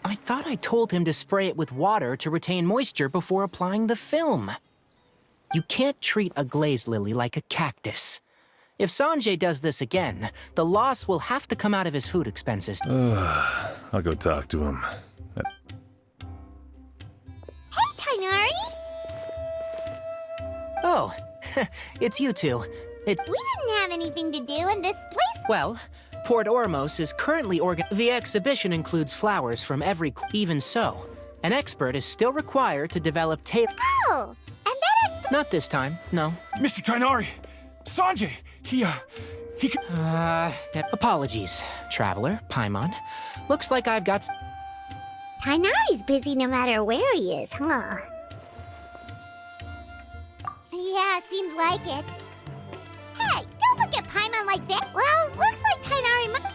I thought I told him to spray it with water to retain moisture before applying the film. You can't treat a glaze lily like a cactus. If Sanjay does this again, the loss will have to come out of his food expenses. I'll go talk to him. Hey, Tainari! Oh, it's you two. We didn't have anything to do in this place. Well, Port Ormos is currently The exhibition includes flowers from every... Even so, an expert is still required to develop Oh, and that expert... Not this time, no. Mr. Tainari! Sanjay! He could... Apologies, Traveler, Paimon. Looks like I've got... Tainari's busy no matter where he is, huh? Yeah, seems like it. Hey, don't look at Paimon like that. Well, looks like Tainari might...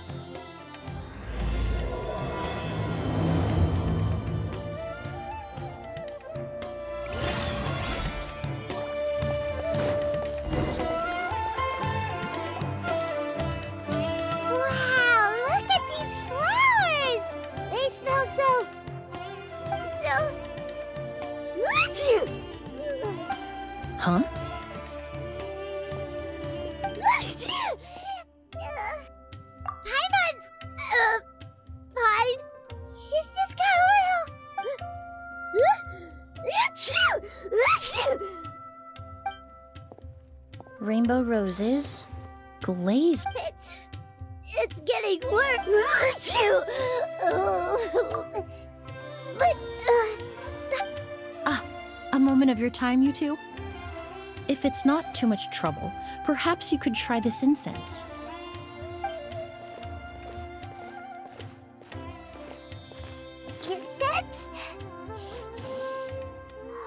Wow, look at these flowers! They smell so... Huh? Paimon's... fine. She's just got a little... Rainbow roses, glazed. It's getting worse. But, A moment of your time, you two? If it's not too much trouble, perhaps you could try this incense. Incense?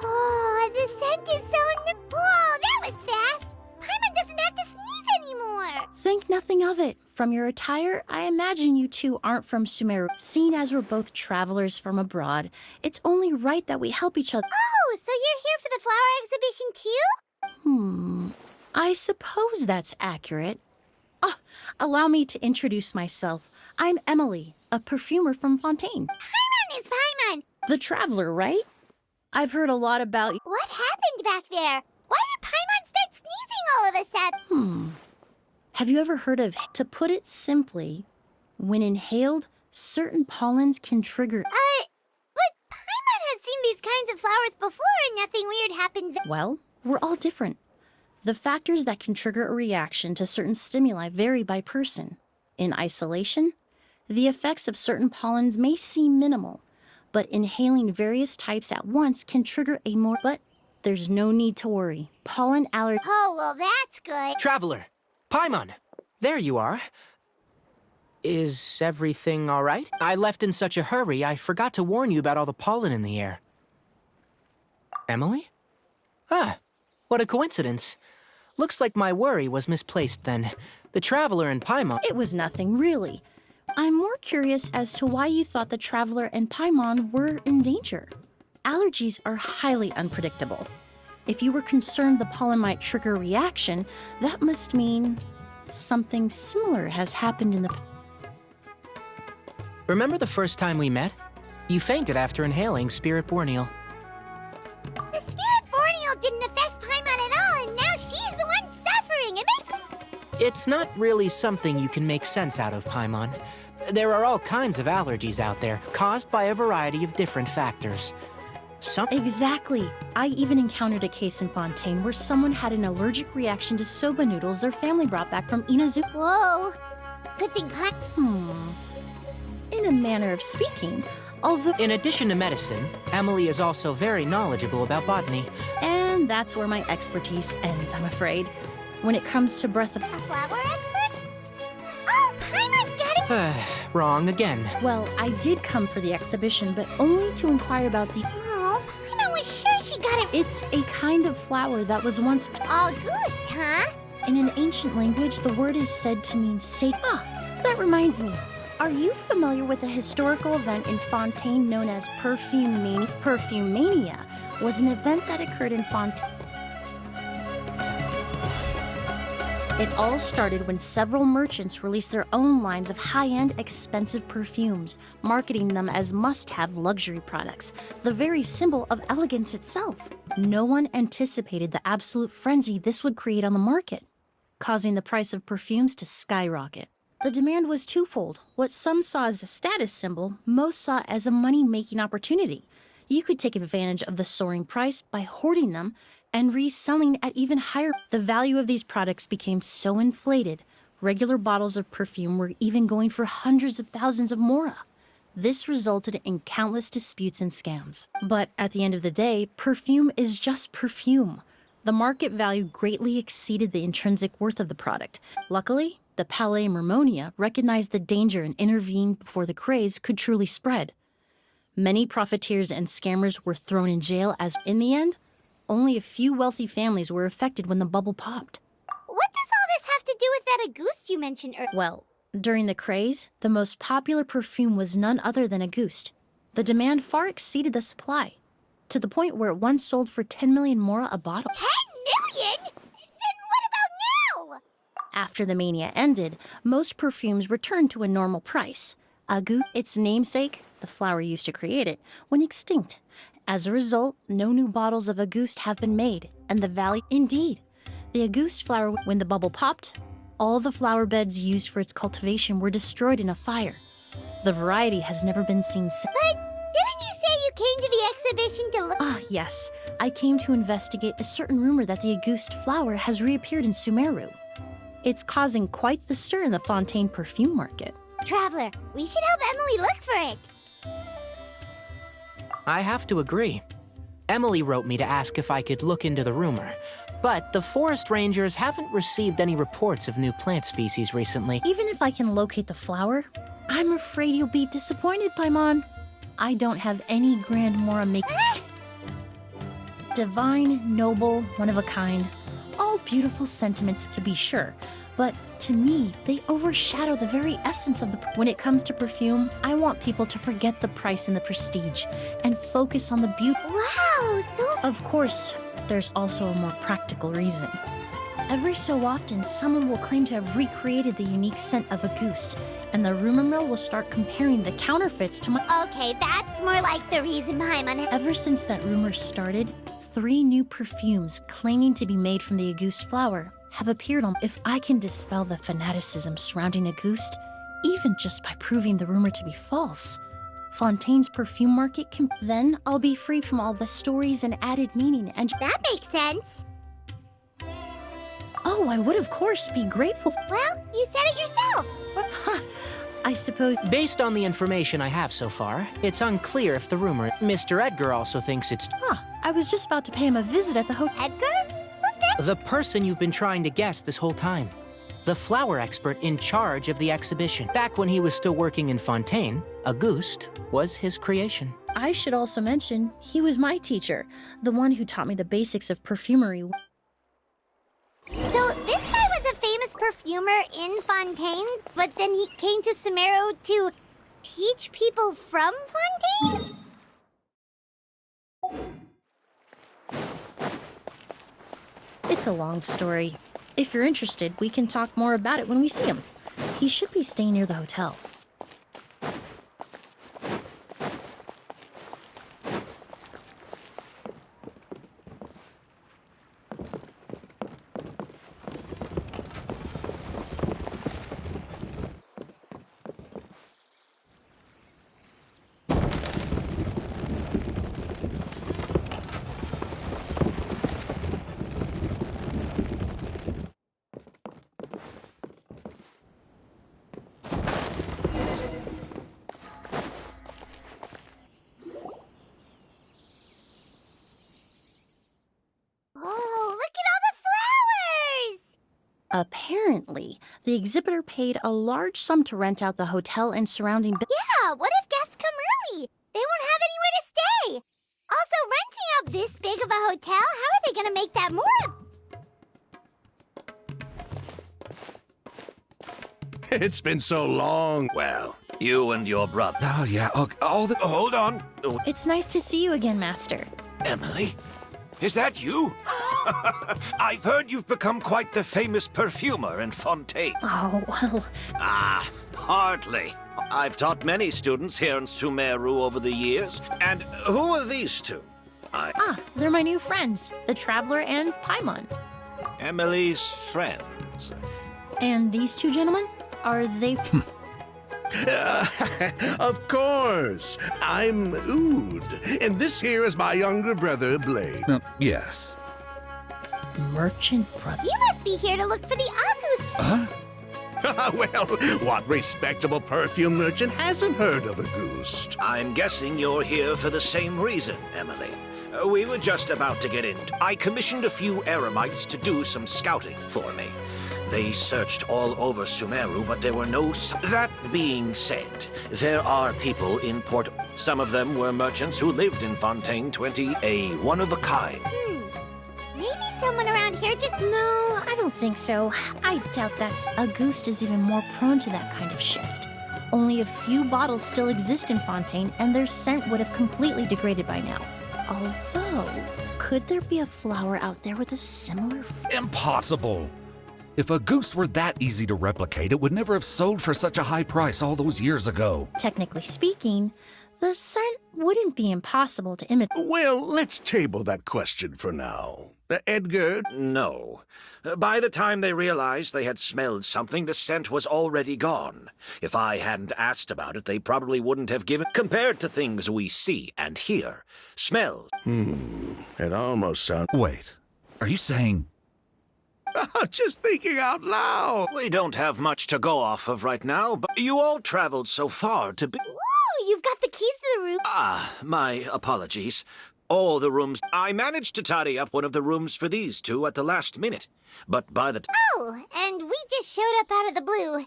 Oh, the scent is so... Whoa, that was fast! Paimon doesn't have to sneeze anymore! Think nothing of it. From your attire, I imagine you two aren't from Sumeru. Seeing as we're both travelers from abroad, it's only right that we help each other. Oh, so you're here for the flower exhibition too? I suppose that's accurate. Allow me to introduce myself. I'm Emilie, a perfumer from Fontaine. Paimon is Paimon! The traveler, right? I've heard a lot about you. What happened back there? Why did Paimon start sneezing all of a sudden? Have you ever heard of... To put it simply, when inhaled, certain pollens can trigger... But Paimon has seen these kinds of flowers before and nothing weird happened. Well, we're all different. The factors that can trigger a reaction to certain stimuli vary by person. In isolation, the effects of certain pollens may seem minimal, but inhaling various types at once can trigger a more... But there's no need to worry. Pollen allergy... Oh, well, that's good. Traveler, Paimon, there you are. Is everything all right? I left in such a hurry, I forgot to warn you about all the pollen in the air. Emilie? Ah, what a coincidence. Looks like my worry was misplaced then. The Traveler and Paimon... It was nothing, really. I'm more curious as to why you thought the Traveler and Paimon were in danger. Allergies are highly unpredictable. If you were concerned the pollen might trigger a reaction, that must mean something similar has happened in the... Remember the first time we met? You fainted after inhaling Spirit Borneal. The Spirit Borneal didn't affect Paimon at all, and now she's the one suffering. It makes... It's not really something you can make sense out of, Paimon. There are all kinds of allergies out there, caused by a variety of different factors. Exactly. I even encountered a case in Fontaine where someone had an allergic reaction to soba noodles their family brought back from Inazu. Whoa. Good thing Paimon... In a manner of speaking, Although, In addition to medicine, Emilie is also very knowledgeable about botany. and that's where my expertise ends, I'm afraid. When it comes to breath of... A flower expert? Oh, Paimon's got it! Wrong again. Well, I did come for the exhibition, but only to inquire about the... Oh, Paimon was sure she got it. It's a kind of flower that was once... August, huh? In an ancient language, the word is said to mean sacred. Ah, that reminds me. Are you familiar with a historical event in Fontaine known as Perfumania? Perfumania was an event that occurred in Fontaine. It all started when several merchants released their own lines of high-end, expensive perfumes, marketing them as must-have luxury products, the very symbol of elegance itself. No one anticipated the absolute frenzy this would create on the market, causing the price of perfumes to skyrocket. The demand was twofold. What some saw as a status symbol, most saw as a money-making opportunity. You could take advantage of the soaring price by hoarding them and reselling at even higher. The value of these products became so inflated, regular bottles of perfume were even going for hundreds of thousands of mora. This resulted in countless disputes and scams. But at the end of the day, perfume is just perfume. The market value greatly exceeded the intrinsic worth of the product. Luckily, the Palais Mermonia recognized the danger and intervened before the craze could truly spread. Many profiteers and scammers were thrown in jail as, in the end, only a few wealthy families were affected when the bubble popped. What does all this have to do with that Auguste you mentioned earlier? Well, during the craze, the most popular perfume was none other than Auguste. The demand far exceeded the supply, to the point where it once sold for 10 million mora a bottle. 10 million? Then what about now? After the mania ended, most perfumes returned to a normal price. Auguste, its namesake, the flower used to create it, went extinct. As a result, no new bottles of Auguste have been made, and the value... Indeed, the Auguste flower, when the bubble popped, all the flower beds used for its cultivation were destroyed in a fire. The variety has never been seen since. But didn't you say you came to the exhibition to look? Ah, yes. I came to investigate a certain rumor that the Auguste flower has reappeared in Sumeru. It's causing quite the stir in the Fontaine perfume market. Traveler, we should help Emilie look for it. I have to agree. Emilie wrote me to ask if I could look into the rumor, but the forest rangers haven't received any reports of new plant species recently. Even if I can locate the flower, I'm afraid you'll be disappointed, Paimon. I don't have any grand mora make... Divine, noble, one of a kind. All beautiful sentiments, to be sure. But to me, they overshadow the very essence of the... When it comes to perfume, I want people to forget the price and the prestige and focus on the beauty. Wow, so... Of course, there's also a more practical reason. Every so often, someone will claim to have recreated the unique scent of Auguste, and the rumor mill will start comparing the counterfeits to my... Okay, that's more like the reason Paimon... Ever since that rumor started, 3 new perfumes claiming to be made from the Auguste flower have appeared on... If I can dispel the fanaticism surrounding Auguste, even just by proving the rumor to be false, Fontaine's perfume market can... Then I'll be free from all the stories and added meaning and... That makes sense. Oh, I would of course be grateful... Well, you said it yourself. Ha! I suppose... Based on the information I have so far, it's unclear if the rumor... Mr. Edgar also thinks it's... I was just about to pay him a visit at the hotel. Edgar? Who's that? The person you've been trying to guess this whole time. The flower expert in charge of the exhibition. Back when he was still working in Fontaine, Auguste was his creation. I should also mention, he was my teacher, the one who taught me the basics of perfumery. So this guy was a famous perfumer in Fontaine, but then he came to Sumeru to teach people from Fontaine? It's a long story. If you're interested, we can talk more about it when we see him. He should be staying near the hotel. Apparently, the exhibitor paid a large sum to rent out the hotel and surrounding Yeah, what if guests come early? They won't have anywhere to stay. Also, renting out this big of a hotel, how are they gonna make that more? It's been so long. Well, you and your brother. Oh, yeah. Hold on. It's nice to see you again, Master. Emilie? Is that you? I've heard you've become quite the famous perfumer in Fontaine. Oh, well, Hardly. I've taught many students here in Sumeru over the years. And who are these two? they're my new friends, the Traveler and Paimon. Emilie's friends. And these two gentlemen? Are they... Of course. I'm Ood, and this here is my younger brother, Blade. Yes. merchant brother? You must be here to look for the August. Well, what respectable perfume merchant hasn't heard of a goose? I'm guessing you're here for the same reason, Emilie. We were just about to get in. I commissioned a few eremites to do some scouting for me. They searched all over Sumeru, but there were no... That being said, there are people in Port... Some of them were merchants who lived in Fontaine 20, a one-of-a-kind. Maybe someone around here just... No, I don't think so. I doubt that's... Auguste is even more prone to that kind of shift. Only a few bottles still exist in Fontaine, and their scent would have completely degraded by now. Although, could there be a flower out there with a similar... Impossible! If a goose were that easy to replicate, it would never have sold for such a high price all those years ago. Technically speaking, the scent wouldn't be impossible to imitate. Well, let's table that question for now. Edgar? No. By the time they realized they had smelled something, the scent was already gone. If I hadn't asked about it, they probably wouldn't have given... Compared to things we see and hear, smells... It almost sounds... Wait, are you saying... Just thinking out loud. We don't have much to go off of right now, but you all traveled so far to be... Ooh, you've got the keys to the room. My apologies. All the rooms... I managed to tidy up one of the rooms for these two at the last minute. But by the... Oh, and we just showed up out of the blue.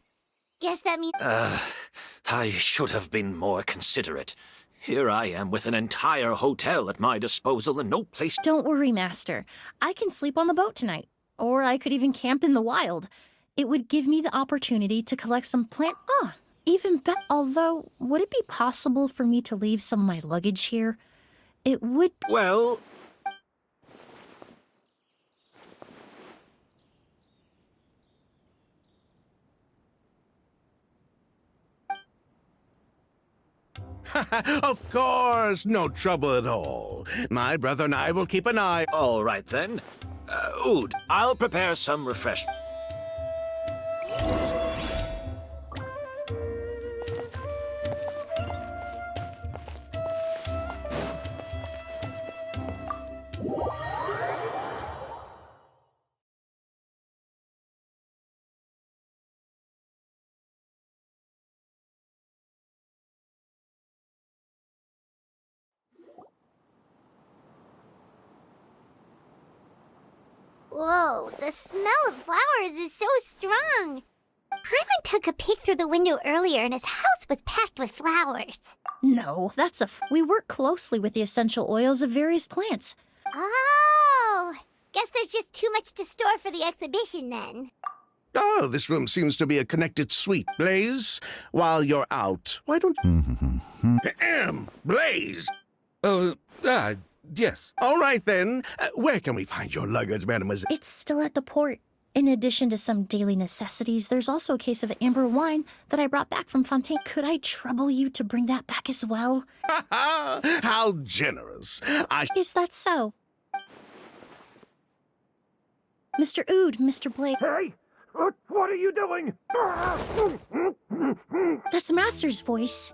Guess that means... I should have been more considerate. Here I am with an entire hotel at my disposal and no place... Don't worry, Master. I can sleep on the boat tonight. Or I could even camp in the wild. It would give me the opportunity to collect some plant... even better. Although, would it be possible for me to leave some of my luggage here? It would... Well... Of course, no trouble at all. My brother and I will keep an eye... All right, then. Ood, I'll prepare some refreshment. Whoa, the smell of flowers is so strong. Paimon took a peek through the window earlier and his house was packed with flowers. No, that's a... We work closely with the essential oils of various plants. Oh, guess there's just too much to store for the exhibition then. Oh, this room seems to be a connected suite. Blaze, while you're out, why don't... Blaze! Yes. All right, then. Where can we find your luggage, mademoiselle? It's still at the port. In addition to some daily necessities, there's also a case of amber wine that I brought back from Fontaine. Could I trouble you to bring that back as well? How generous. Is that so? Mr. Ood, Mr. Blake. Hey! What are you doing? That's Master's voice.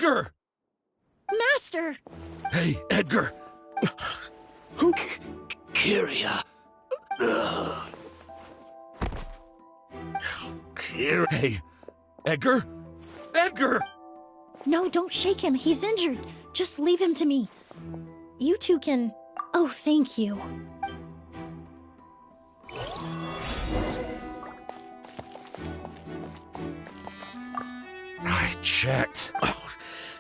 Edgar! Master! Hey, Edgar! Who? Kyria. Here. Hey, Edgar! Edgar! No, don't shake him. He's injured. Just leave him to me. You two can... Oh, thank you. I checked. Oh,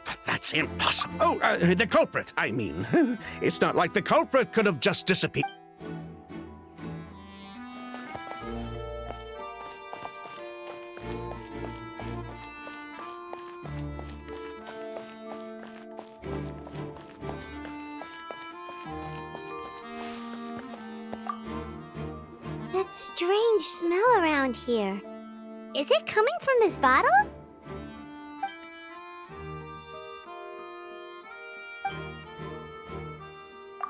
but that's impossible. Oh, the culprit, I mean. It's not like the culprit could have just disappeared. That strange smell around here. Is it coming from this bottle?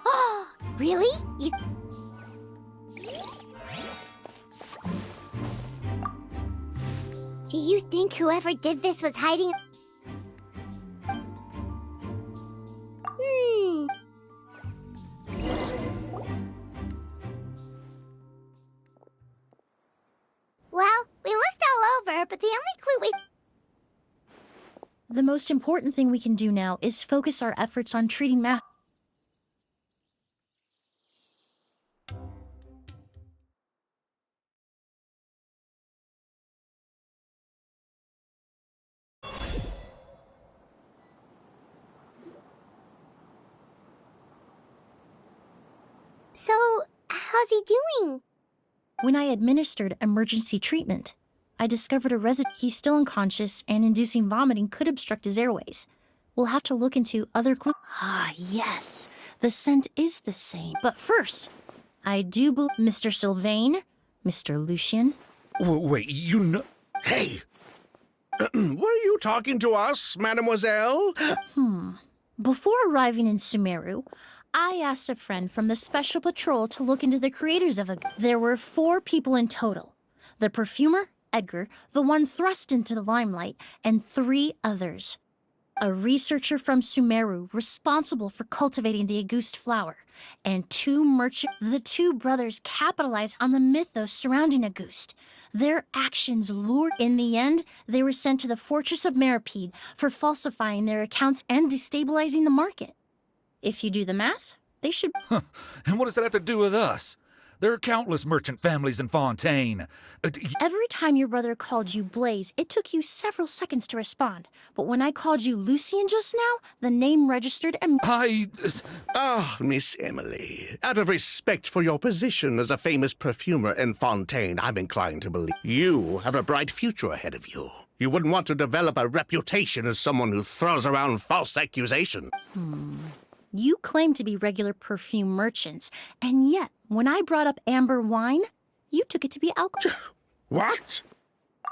Oh, really? Do you think whoever did this was hiding? Well, we looked all over, but the only clue we... The most important thing we can do now is focus our efforts on treating Master. So, how's he doing? When I administered emergency treatment, I discovered a resident. He's still unconscious, and inducing vomiting could obstruct his airways. We'll have to look into other clues. Ah, yes. The scent is the same. But first, I do believe Mr. Sylvain, Mr. Lucian. Wait, you know... Hey! Were you talking to us, mademoiselle? Before arriving in Sumeru, I asked a friend from the Special Patrol to look into the creators of a... There were 4 people in total. The perfumer, Edgar, the one thrust into the limelight, and 3 others. A researcher from Sumeru responsible for cultivating the Auguste flower, and 2 merchants. The 2 brothers capitalized on the mythos surrounding Auguste. Their actions lured. In the end, they were sent to the fortress of Meripede for falsifying their accounts and destabilizing the market. If you do the math, they should... And what does that have to do with us? There are countless merchant families in Fontaine. Every time your brother called you Blaze, it took you several seconds to respond. But when I called you Lucian just now, the name registered and... Ah, Miss Emilie, out of respect for your position as a famous perfumer in Fontaine, I'm inclined to believe you have a bright future ahead of you. You wouldn't want to develop a reputation as someone who throws around false accusations. You claim to be regular perfume merchants, and yet, when I brought up amber wine, you took it to be alcohol. What?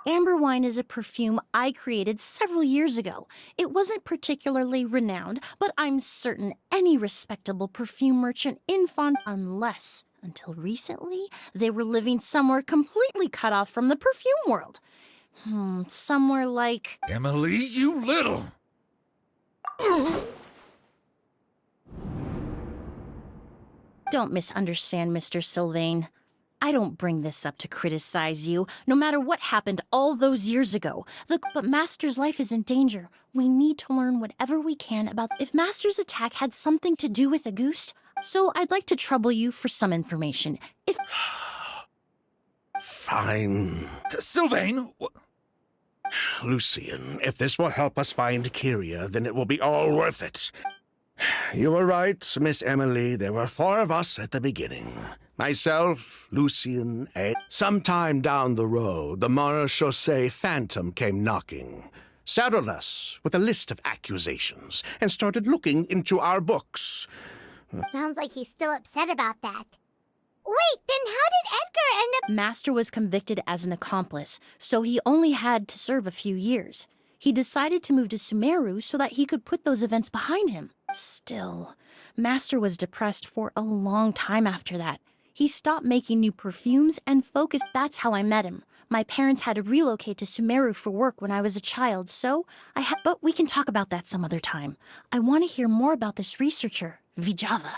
Amber wine is a perfume I created several years ago. It wasn't particularly renowned, but I'm certain any respectable perfume merchant in unless, until recently, they were living somewhere completely cut off from the perfume world. Somewhere like... Emily, you little... Don't misunderstand, Mr. Sylvain. I don't bring this up to criticize you, no matter what happened all those years ago. Look, but Master's life is in danger. We need to learn whatever we can about if Master's attack had something to do with Auguste. So I'd like to trouble you for some information. If... Fine. Sylvain! Lucian, if this will help us find Kyria, then it will be all worth it. You were right, Miss Emilie. There were 4 of us at the beginning. Myself, Lucian, and... Sometime down the road, the Marechaussee Phantom came knocking, saddled us with a list of accusations, and started looking into our books. Sounds like he's still upset about that. Wait, then how did Edgar end up... Master was convicted as an accomplice, so he only had to serve a few years. He decided to move to Sumeru so that he could put those events behind him. Still, Master was depressed for a long time after that. He stopped making new perfumes and focused. That's how I met him. My parents had to relocate to Sumeru for work when I was a child, so I had. But we can talk about that some other time. I want to hear more about this researcher, Vijava.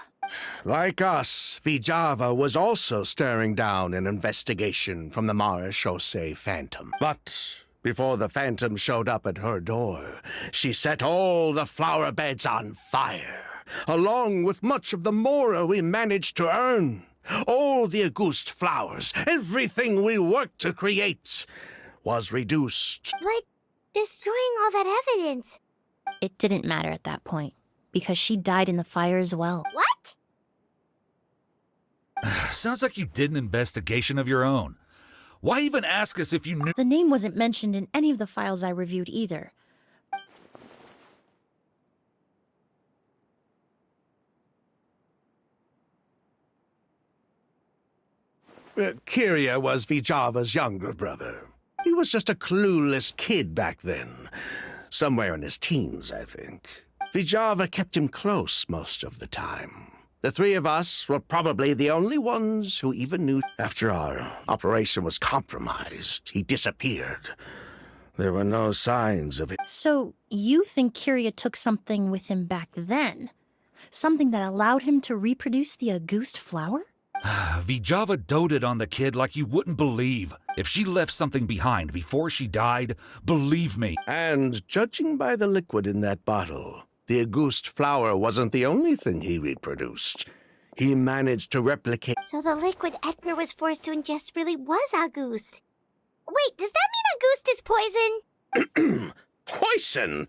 Like us, Vijava was also staring down an investigation from the Marechaussee Phantom. But before the Phantom showed up at her door, she set all the flower beds on fire, along with much of the mora we managed to earn. All the Auguste flowers, everything we worked to create, was reduced. But destroying all that evidence. It didn't matter at that point, because she died in the fire as well. What? Sounds like you did an investigation of your own. Why even ask us if you knew? The name wasn't mentioned in any of the files I reviewed either. Kyria was Vijava's younger brother. He was just a clueless kid back then. Somewhere in his teens, I think. Vijava kept him close most of the time. The three of us were probably the only ones who even knew. After our operation was compromised, he disappeared. There were no signs of it. So, you think Kyria took something with him back then? Something that allowed him to reproduce the Auguste flower? Vijava doted on the kid like you wouldn't believe. If she left something behind before she died, believe me. And judging by the liquid in that bottle, the Auguste flower wasn't the only thing he reproduced. He managed to replicate. So the liquid Edgar was forced to ingest really was Auguste. Wait, does that mean Auguste is poison? Poison?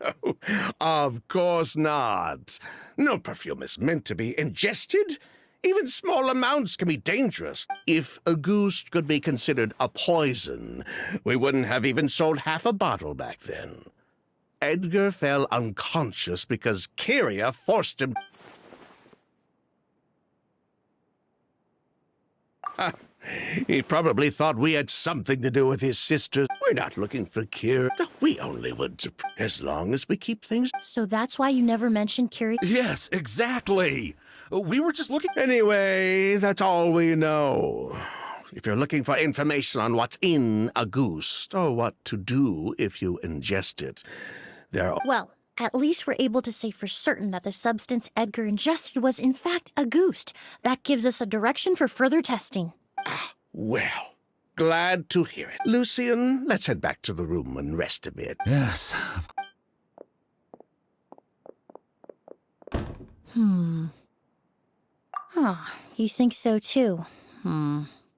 No. Of course not. No perfume is meant to be ingested. Even small amounts can be dangerous. If Auguste could be considered a poison, we wouldn't have even sold half a bottle back then. Edgar fell unconscious because Kyria forced him. He probably thought we had something to do with his sister. We're not looking for cure. We only want to, as long as we keep things. So that's why you never mentioned Kyria? Yes, exactly. We were just looking. Anyway, that's all we know. If you're looking for information on what's in Auguste, or what to do if you ingest it, there are... Well, at least we're able to say for certain that the substance Edgar ingested was in fact Auguste. That gives us a direction for further testing. Well, glad to hear it. Lucien, let's head back to the room and rest a bit. Yes. You think so too?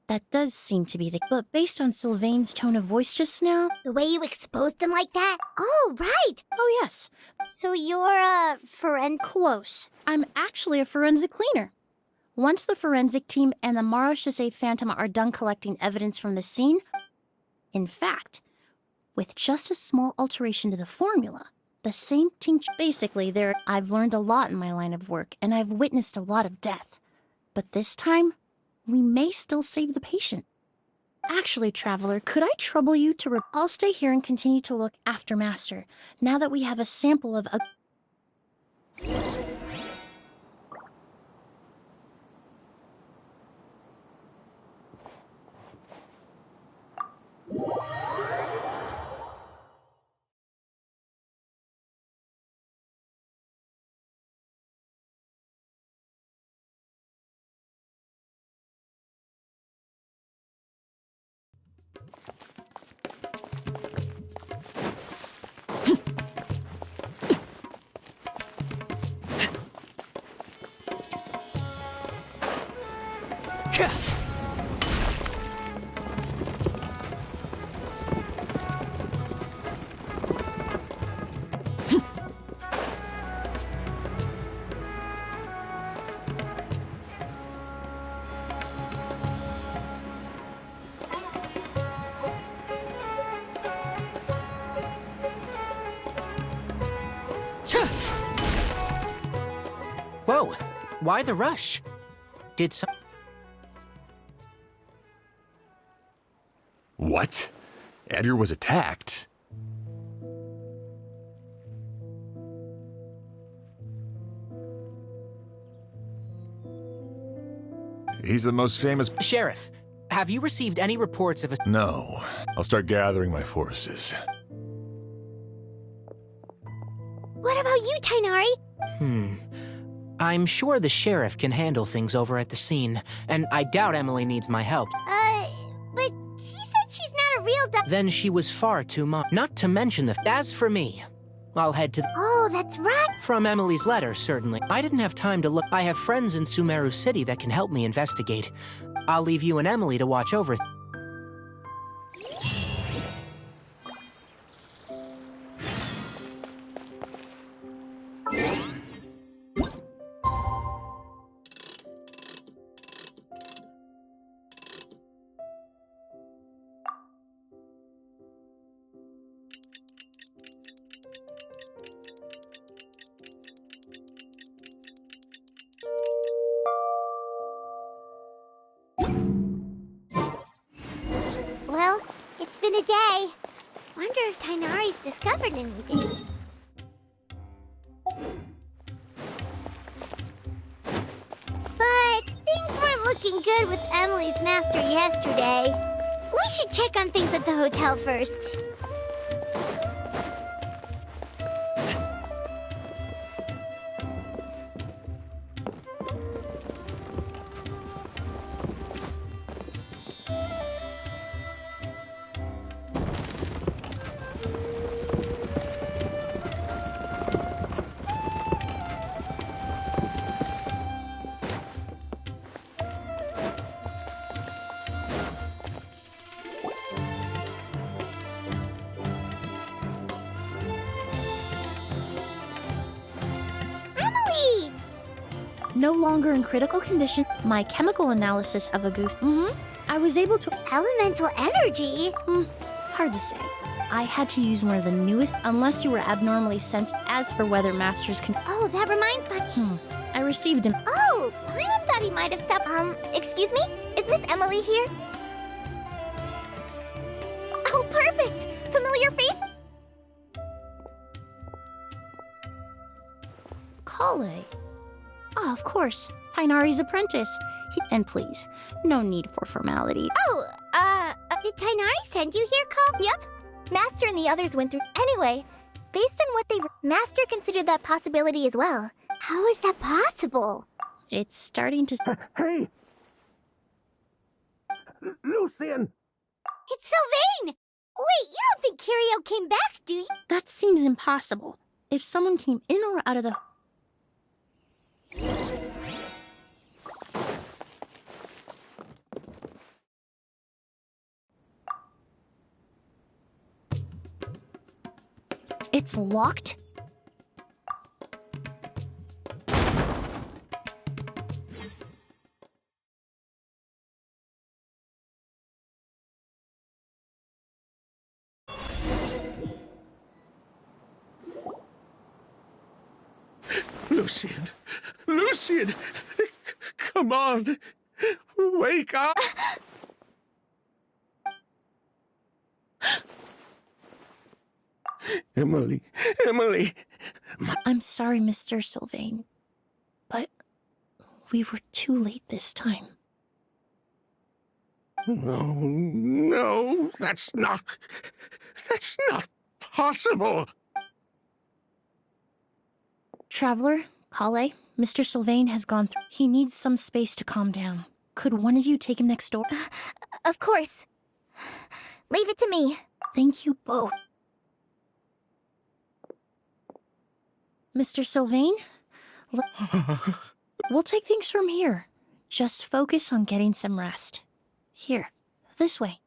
That does seem to be the... But based on Sylvain's tone of voice just now... The way you exposed him like that? Oh, right! Oh yes, So you're a forensic... close. I'm actually a forensic cleaner. Once the forensic team and the Marechaussee Phantom are done collecting evidence from the scene... In fact, with just a small alteration to the formula, the same tincture... Basically, I've learned a lot in my line of work, and I've witnessed a lot of death. But this time, we may still save the patient. Actually, Traveler, could I trouble you to... I'll stay here and continue to look after Master, now that we have a sample of a... Whoa, why the rush? Did some... What? Edgar was attacked? He's the most famous... Sheriff, have you received any reports of a... No. I'll start gathering my forces. What about you, Tainari? I'm sure the sheriff can handle things over at the scene, and I doubt Emilie needs my help. But she said she's not a real Then she was far too much. Not to mention the... As for me, I'll head to... Oh, that's right. From Emilie's letter, certainly. I didn't have time to look. I have friends in Sumeru City that can help me investigate. I'll leave you and Emilie to watch over... Well, it's been a day. Wonder if Tainari's discovered anything. But things weren't looking good with Emilie's master yesterday. We should check on things at the hotel first. Emilie! No longer in critical condition, my chemical analysis of a goose. I was able to... Elemental energy? Hard to say. I had to use one of the newest, unless you were abnormally sensitive. As for whether masters can... Oh, that reminds me. I received him. Oh, Paimon thought he might have stopped. Excuse me? Is Miss Emilie here? Oh, perfect! Familiar face? Kale. Ah, of course. Tainari's apprentice. And please, no need for formality. Oh, did Tainari send you here, Cobb? Yep. Master and the others went through. Anyway, based on what they... Master considered that possibility as well. How is that possible? It's starting to... Hey! Lucian! It's Sylvain! Wait, you don't think Kirio came back, do you? That seems impossible. If someone came in or out of the... It's locked? Lucian! Lucian! Come on! Wake up! Emilie! Emilie! I'm sorry, Mr. Sylvain, but we were too late this time. No, no, that's not possible. Traveler, Kale, Mr. Sylvain has gone through. He needs some space to calm down. Could one of you take him next door? Of course. Leave it to me. Thank you both. Mr. Sylvain? We'll take things from here. Just focus on getting some rest. Here, this way.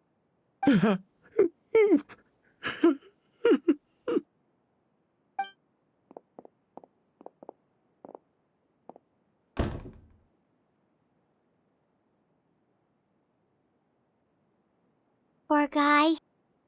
Poor guy.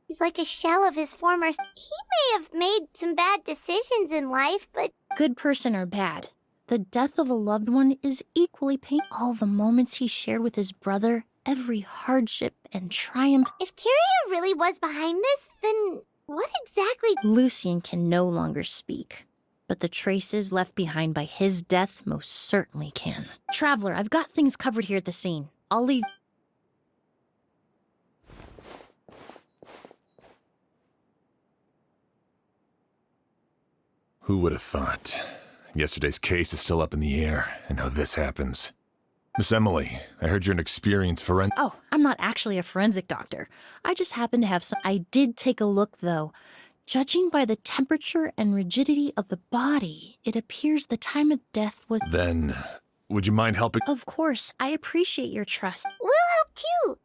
He's like a shell of his former... He may have made some bad decisions in life, but... Good person or bad, the death of a loved one is equally painful. All the moments he shared with his brother, every hardship and triumph. If Kirio really was behind this, then what exactly... Lucian can no longer speak. but the traces left behind by his death most certainly can. Traveler, I've got things covered here at the scene. I'll leave. Who would have thought? Yesterday's case is still up in the air, and now this happens. Miss Emily, I heard you're an experienced forensic... Oh, I'm not actually a forensic doctor. I just happen to have some... I did take a look, though. Judging by the temperature and rigidity of the body, it appears the time of death was... Then, would you mind helping... Of course, I appreciate your trust. We'll help too.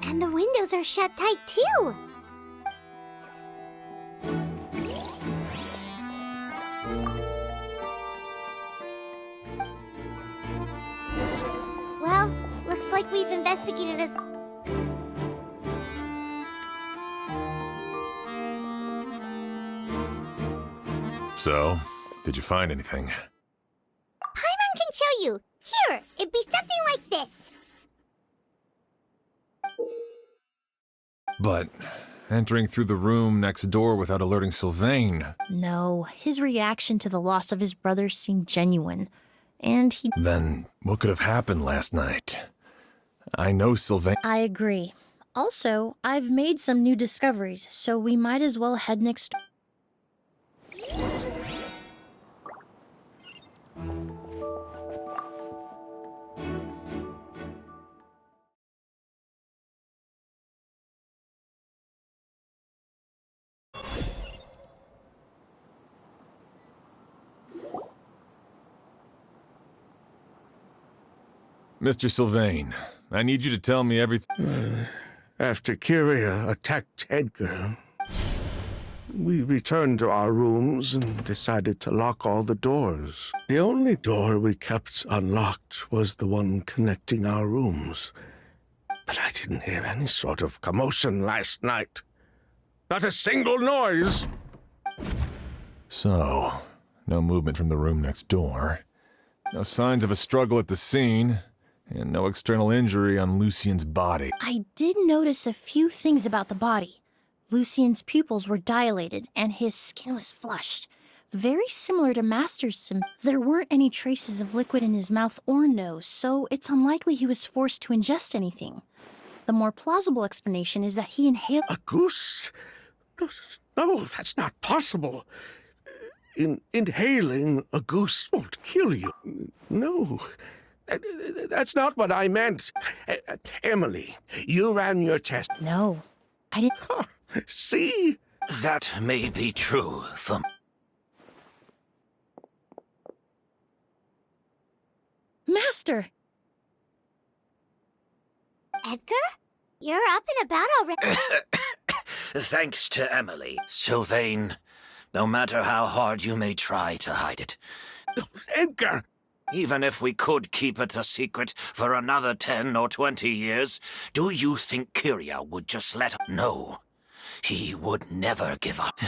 And the windows are shut tight too. Well, looks like we've investigated this. So, did you find anything? Paimon can show you. Here, it'd be something like this. But entering through the room next door without alerting Sylvain... No, his reaction to the loss of his brother seemed genuine. And he... Then, what could have happened last night? I know Sylvain... I agree. Also, I've made some new discoveries, so we might as well head next... Mr. Sylvain, I need you to tell me everything... After Kyria attacked Edgar, we returned to our rooms and decided to lock all the doors. The only door we kept unlocked was the one connecting our rooms. But I didn't hear any sort of commotion last night. Not a single noise! So, no movement from the room next door. No signs of a struggle at the scene. And no external injury on Lucien's body. I did notice a few things about the body. Lucien's pupils were dilated, and his skin was flushed. Very similar to Master's. There weren't any traces of liquid in his mouth or nose, so it's unlikely he was forced to ingest anything. The more plausible explanation is that he inhaled... A goose? No, that's not possible. Inhaling a goose won't kill you. No. That's not what I meant. Emily, you ran your test. No, I didn't... See? That may be true for... Master! Edgar? You're up and about already. Thanks to Emily. Sylvain, no matter how hard you may try to hide it, Edgar! even if we could keep it a secret for another 10 or 20 years, do you think Kyria would just let... No, he would never give up.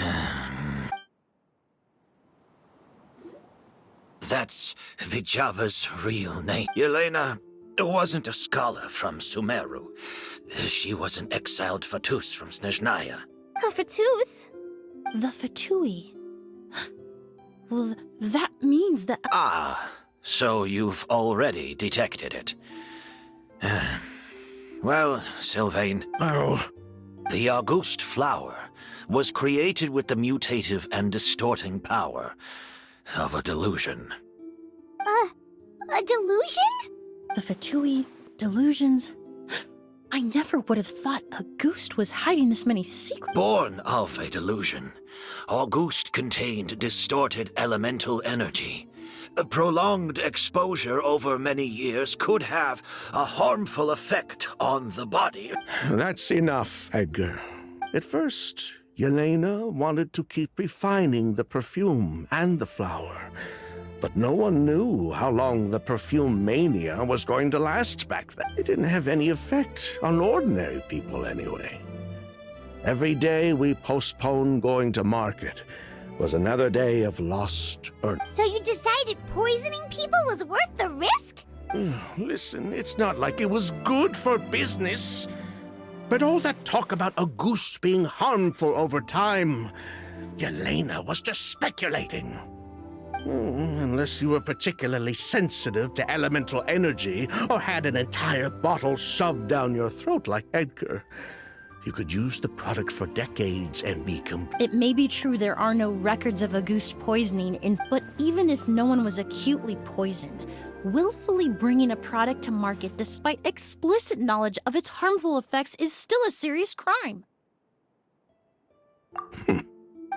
That's Vijava's real name. Yelena wasn't a scholar from Sumeru. She was an exiled Fatus from Snezhnaya. A Fatus? The Fatui. Well, that means that... Ah, so you've already detected it. Well, Sylvain, Oh, the August flower was created with the mutative and distorting power of a delusion. A delusion? The Fatui, delusions... I never would have thought Auguste was hiding this many secrets. Born of a delusion, Auguste contained distorted elemental energy. A prolonged exposure over many years could have a harmful effect on the body. that's enough, Edgar. At first, Yelena wanted to keep refining the perfume and the flower, but no one knew how long the perfume mania was going to last back then. It didn't have any effect on ordinary people anyway. Every day we postponed going to market was another day of lost earnings. So you decided poisoning people was worth the risk? Listen, it's not like it was good for business. But all that talk about a goose being harmful over time, Yelena was just speculating. Unless you were particularly sensitive to elemental energy or had an entire bottle shoved down your throat like Edgar, you could use the product for decades and be It may be true there are no records of a goose poisoning, but even if no one was acutely poisoned, willfully bringing a product to market despite explicit knowledge of its harmful effects is still a serious crime.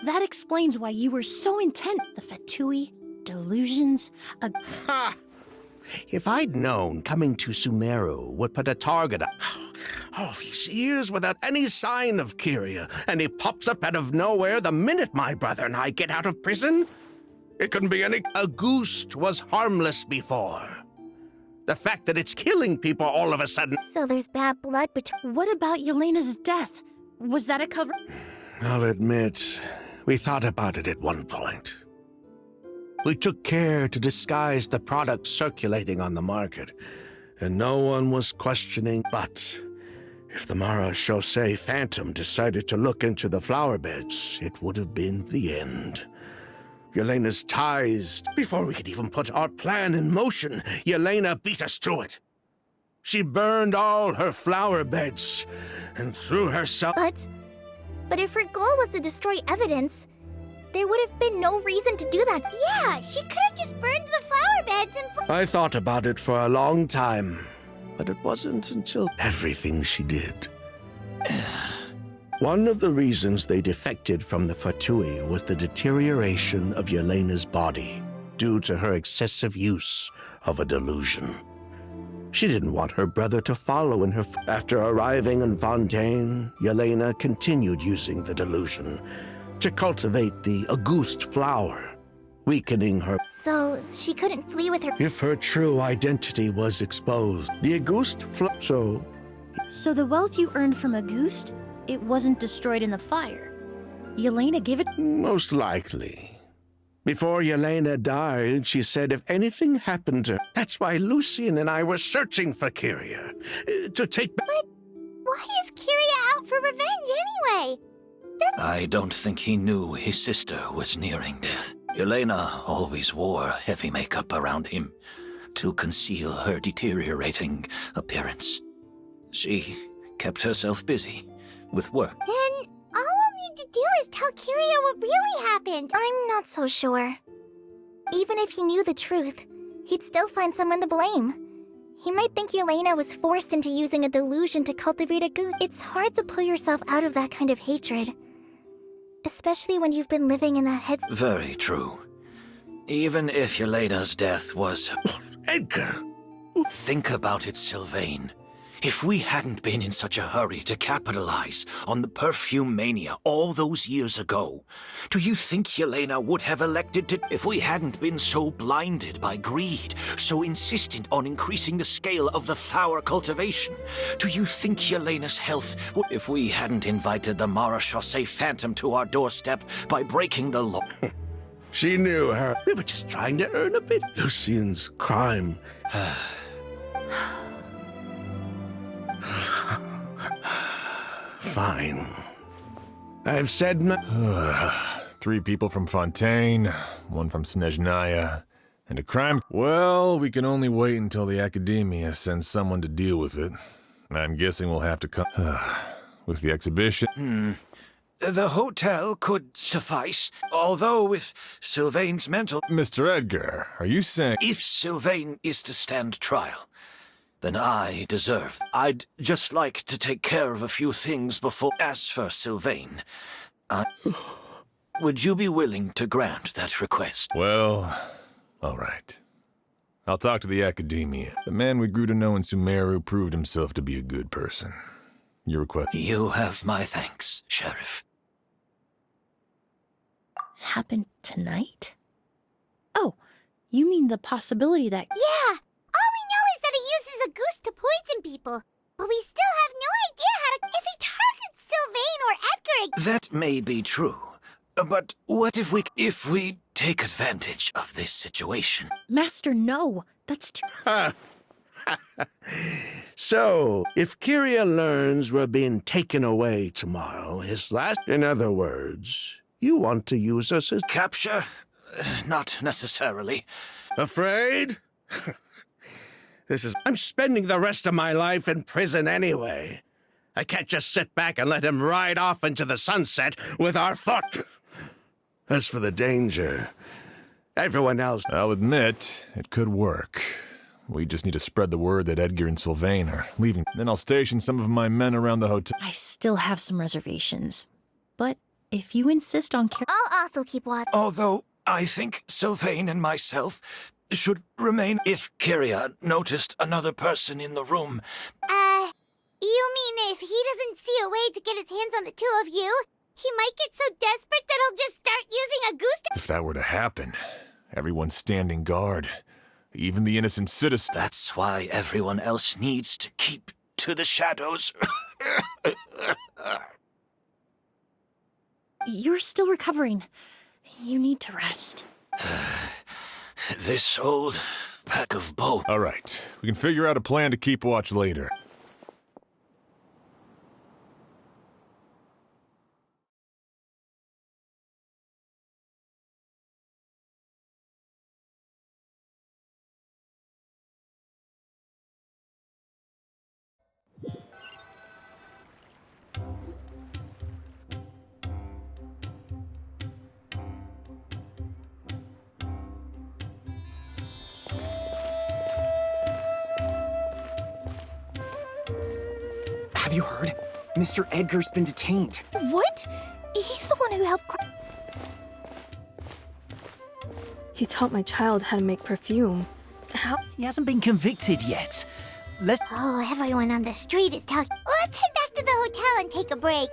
That explains why you were so intent. The Fatui, delusions, Ha! If I'd known coming to Sumeru would put a target on all these years without any sign of Kyria, and he pops up out of nowhere the minute my brother and I get out of prison, it couldn't be any... A goose was harmless before. The fact that it's killing people all of a sudden... So there's bad blood between... What about Yelena's death? Was that a cover? I'll admit, we thought about it at one point. We took care to disguise the products circulating on the market, and no one was questioning. But if the Marechaussee Phantom decided to look into the flower beds, it would have been the end. Yelena's ties. Before we could even put our plan in motion, Yelena beat us to it. She burned all her flower beds and threw herself... But if her goal was to destroy evidence, there would have been no reason to do that. Yeah, she could have just burned the flower beds and... I thought about it for a long time, but it wasn't until everything she did. One of the reasons they defected from the Fatui was the deterioration of Yelena's body due to her excessive use of a delusion. She didn't want her brother to follow in her... After arriving in Fontaine, Yelena continued using the delusion to cultivate the Auguste flower, weakening her... So she couldn't flee with her... If her true identity was exposed, the Auguste flower... So the wealth you earned from Auguste, it wasn't destroyed in the fire. Yelena gave it... Most likely. Before Yelena died, she said if anything happened to her... That's why Lucien and I were searching for Kyria. To take... But why is Kyria out for revenge anyway? I don't think he knew his sister was nearing death. Yelena always wore heavy makeup around him to conceal her deteriorating appearance. She kept herself busy with work. Then all we'll need to do is tell Kyria what really happened. I'm not so sure. Even if he knew the truth, he'd still find someone to blame. He might think Yelena was forced into using a delusion to cultivate a goose. It's hard to pull yourself out of that kind of hatred. Especially when you've been living in that head... Very true. Even if Yelena's death was... Edgar! Think about it, Sylvain. If we hadn't been in such a hurry to capitalize on the perfume mania all those years ago, do you think Yelena would have elected to... If we hadn't been so blinded by greed, so insistent on increasing the scale of the flower cultivation, do you think Yelena's health would... If we hadn't invited the Marechaussee Phantom to our doorstep by breaking the law... She knew her. We were just trying to earn a bit. Lucien's crime... Fine. I've said no... 3 people from Fontaine, 1 from Snezhnaya, and a crime... Well, we can only wait until the Academia sends someone to deal with it. I'm guessing we'll have to come... with the exhibition... The hotel could suffice, although with Sylvain's mental... Mr. Edgar, are you saying... If Sylvain is to stand trial, then I deserve. I'd just like to take care of a few things before... As for Sylvain, would you be willing to grant that request? Well, all right. I'll talk to the Academia. The man we grew to know in Sumeru proved himself to be a good person. Your request... You have my thanks, Sheriff. happen tonight? Oh, you mean the possibility that... Yeah! All we know is that he uses a goose to poison people. But we still have no idea how to... If he targets Sylvain or Edgar... That may be true. But what if we take advantage of this situation? Master, no! That's too... So, if Kyria learns we're being taken away tomorrow, his last... In other words, you want to use us as... Capture? Not necessarily. Afraid? I'm spending the rest of my life in prison anyway. I can't just sit back and let him ride off into the sunset with our foot. As for the danger, everyone else... I'll admit, it could work. We just need to spread the word that Edgar and Sylvain are leaving. Then I'll station some of my men around the hotel. I still have some reservations. But if you insist on... I'll also keep watch. Although I think Sylvain and myself should remain if Kyria noticed another person in the room. You mean if he doesn't see a way to get his hands on the two of you, he might get so desperate that he'll just start using a goose to... If that were to happen, everyone's standing guard. Even the innocent citizens. That's why everyone else needs to keep to the shadows. You're still recovering. You need to rest. This old pack of bones. All right, we can figure out a plan to keep watch later. Have you heard? Mr. Edgar's been detained. What? He's the one who helped... He taught my child how to make perfume. How? He hasn't been convicted yet. Oh, everyone on the street is talking... Let's head back to the hotel and take a break.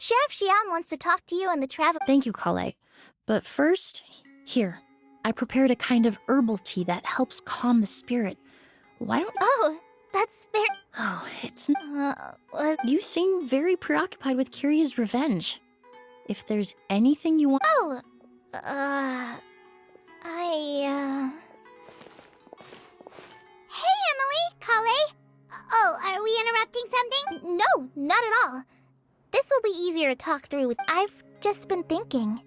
Sheriff Xian wants to talk to you in the travel... Thank you, Kale. But first, here. I prepared a kind of herbal tea that helps calm the spirit. Why don't... Oh, that's very... Oh, it's... You seem very preoccupied with Kyria's revenge. If there's anything you want... Oh, Hey, Emily, Kale. Oh, are we interrupting something? No, not at all. This will be easier to talk through with... I've just been thinking.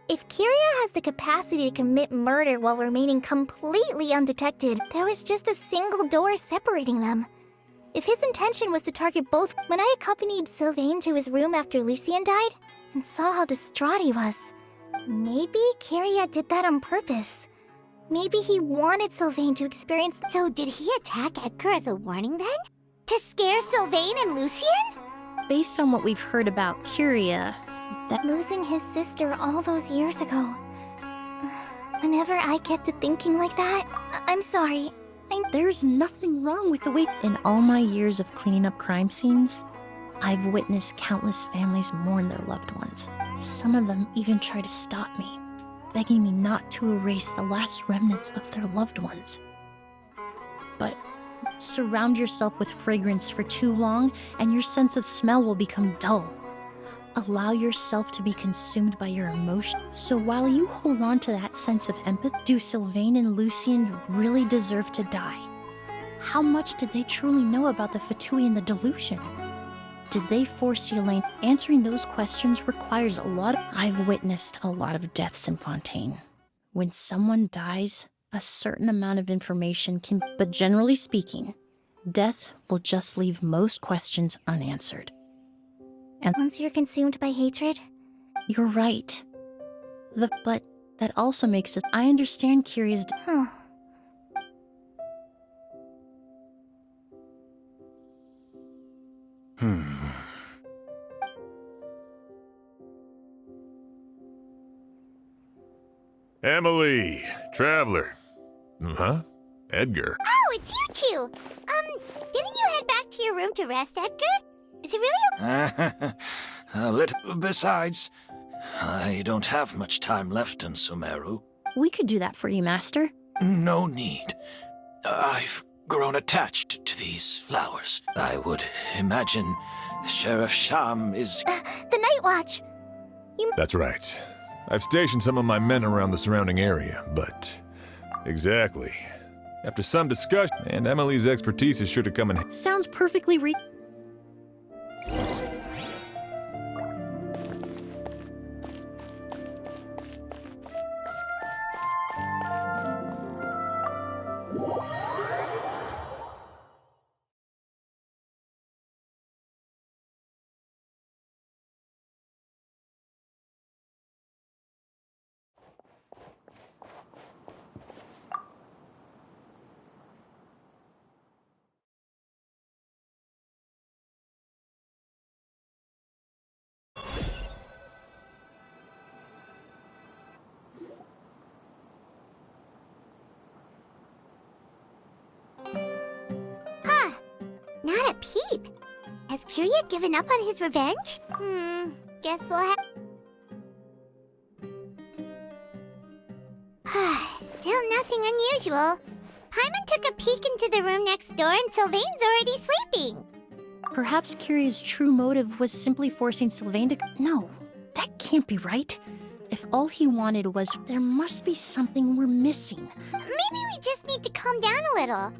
If Kyria has the capacity to commit murder while remaining completely undetected, there was just a single door separating them. If his intention was to target both... When I accompanied Sylvain to his room after Lucien died, and saw how distraught he was, maybe Kyria did that on purpose. Maybe he wanted Sylvain to experience... So did he attack Edgar as a warning then? To scare Sylvain and Lucien? Based on what we've heard about Kyria, that... Losing his sister all those years ago. Whenever I get to thinking like that, I'm sorry. There's nothing wrong with the way... In all my years of cleaning up crime scenes, I've witnessed countless families mourn their loved ones. Some of them even try to stop me, begging me not to erase the last remnants of their loved ones. But surround yourself with fragrance for too long, and your sense of smell will become dull. Allow yourself to be consumed by your emotion. So while you hold on to that sense of empathy, do Sylvain and Lucien really deserve to die? How much did they truly know about the Fatui and the delusion? Did they force Elaine? Answering those questions requires a lot. I've witnessed a lot of deaths in Fontaine. When someone dies, a certain amount of information can, but generally speaking, death will just leave most questions unanswered. And Once you're consumed by hatred? you're right. But that also makes it. I understand Kiria's. Huh. Emily, Traveler. Huh? Edgar. Oh, it's you two! Didn't you head back to your room to rest, Edgar? Is it really A little. Besides, I don't have much time left in Sumeru. We could do that for you, Master. No need. I've grown attached to these flowers. I would imagine Sheriff Sham is. The Night Watch! That's right. I've stationed some of my men around the surrounding area, but... Exactly. After some discussion, and Emily's expertise is sure to come in. Sounds perfectly Not a peep. Has Kiria given up on his revenge? Guess we'll have... Still nothing unusual. Paimon took a peek into the room next door and Sylvain's already sleeping. Perhaps Kiria's true motive was simply forcing Sylvain to... No, that can't be right. If all he wanted was... There must be something we're missing. Maybe we just need to calm down a little.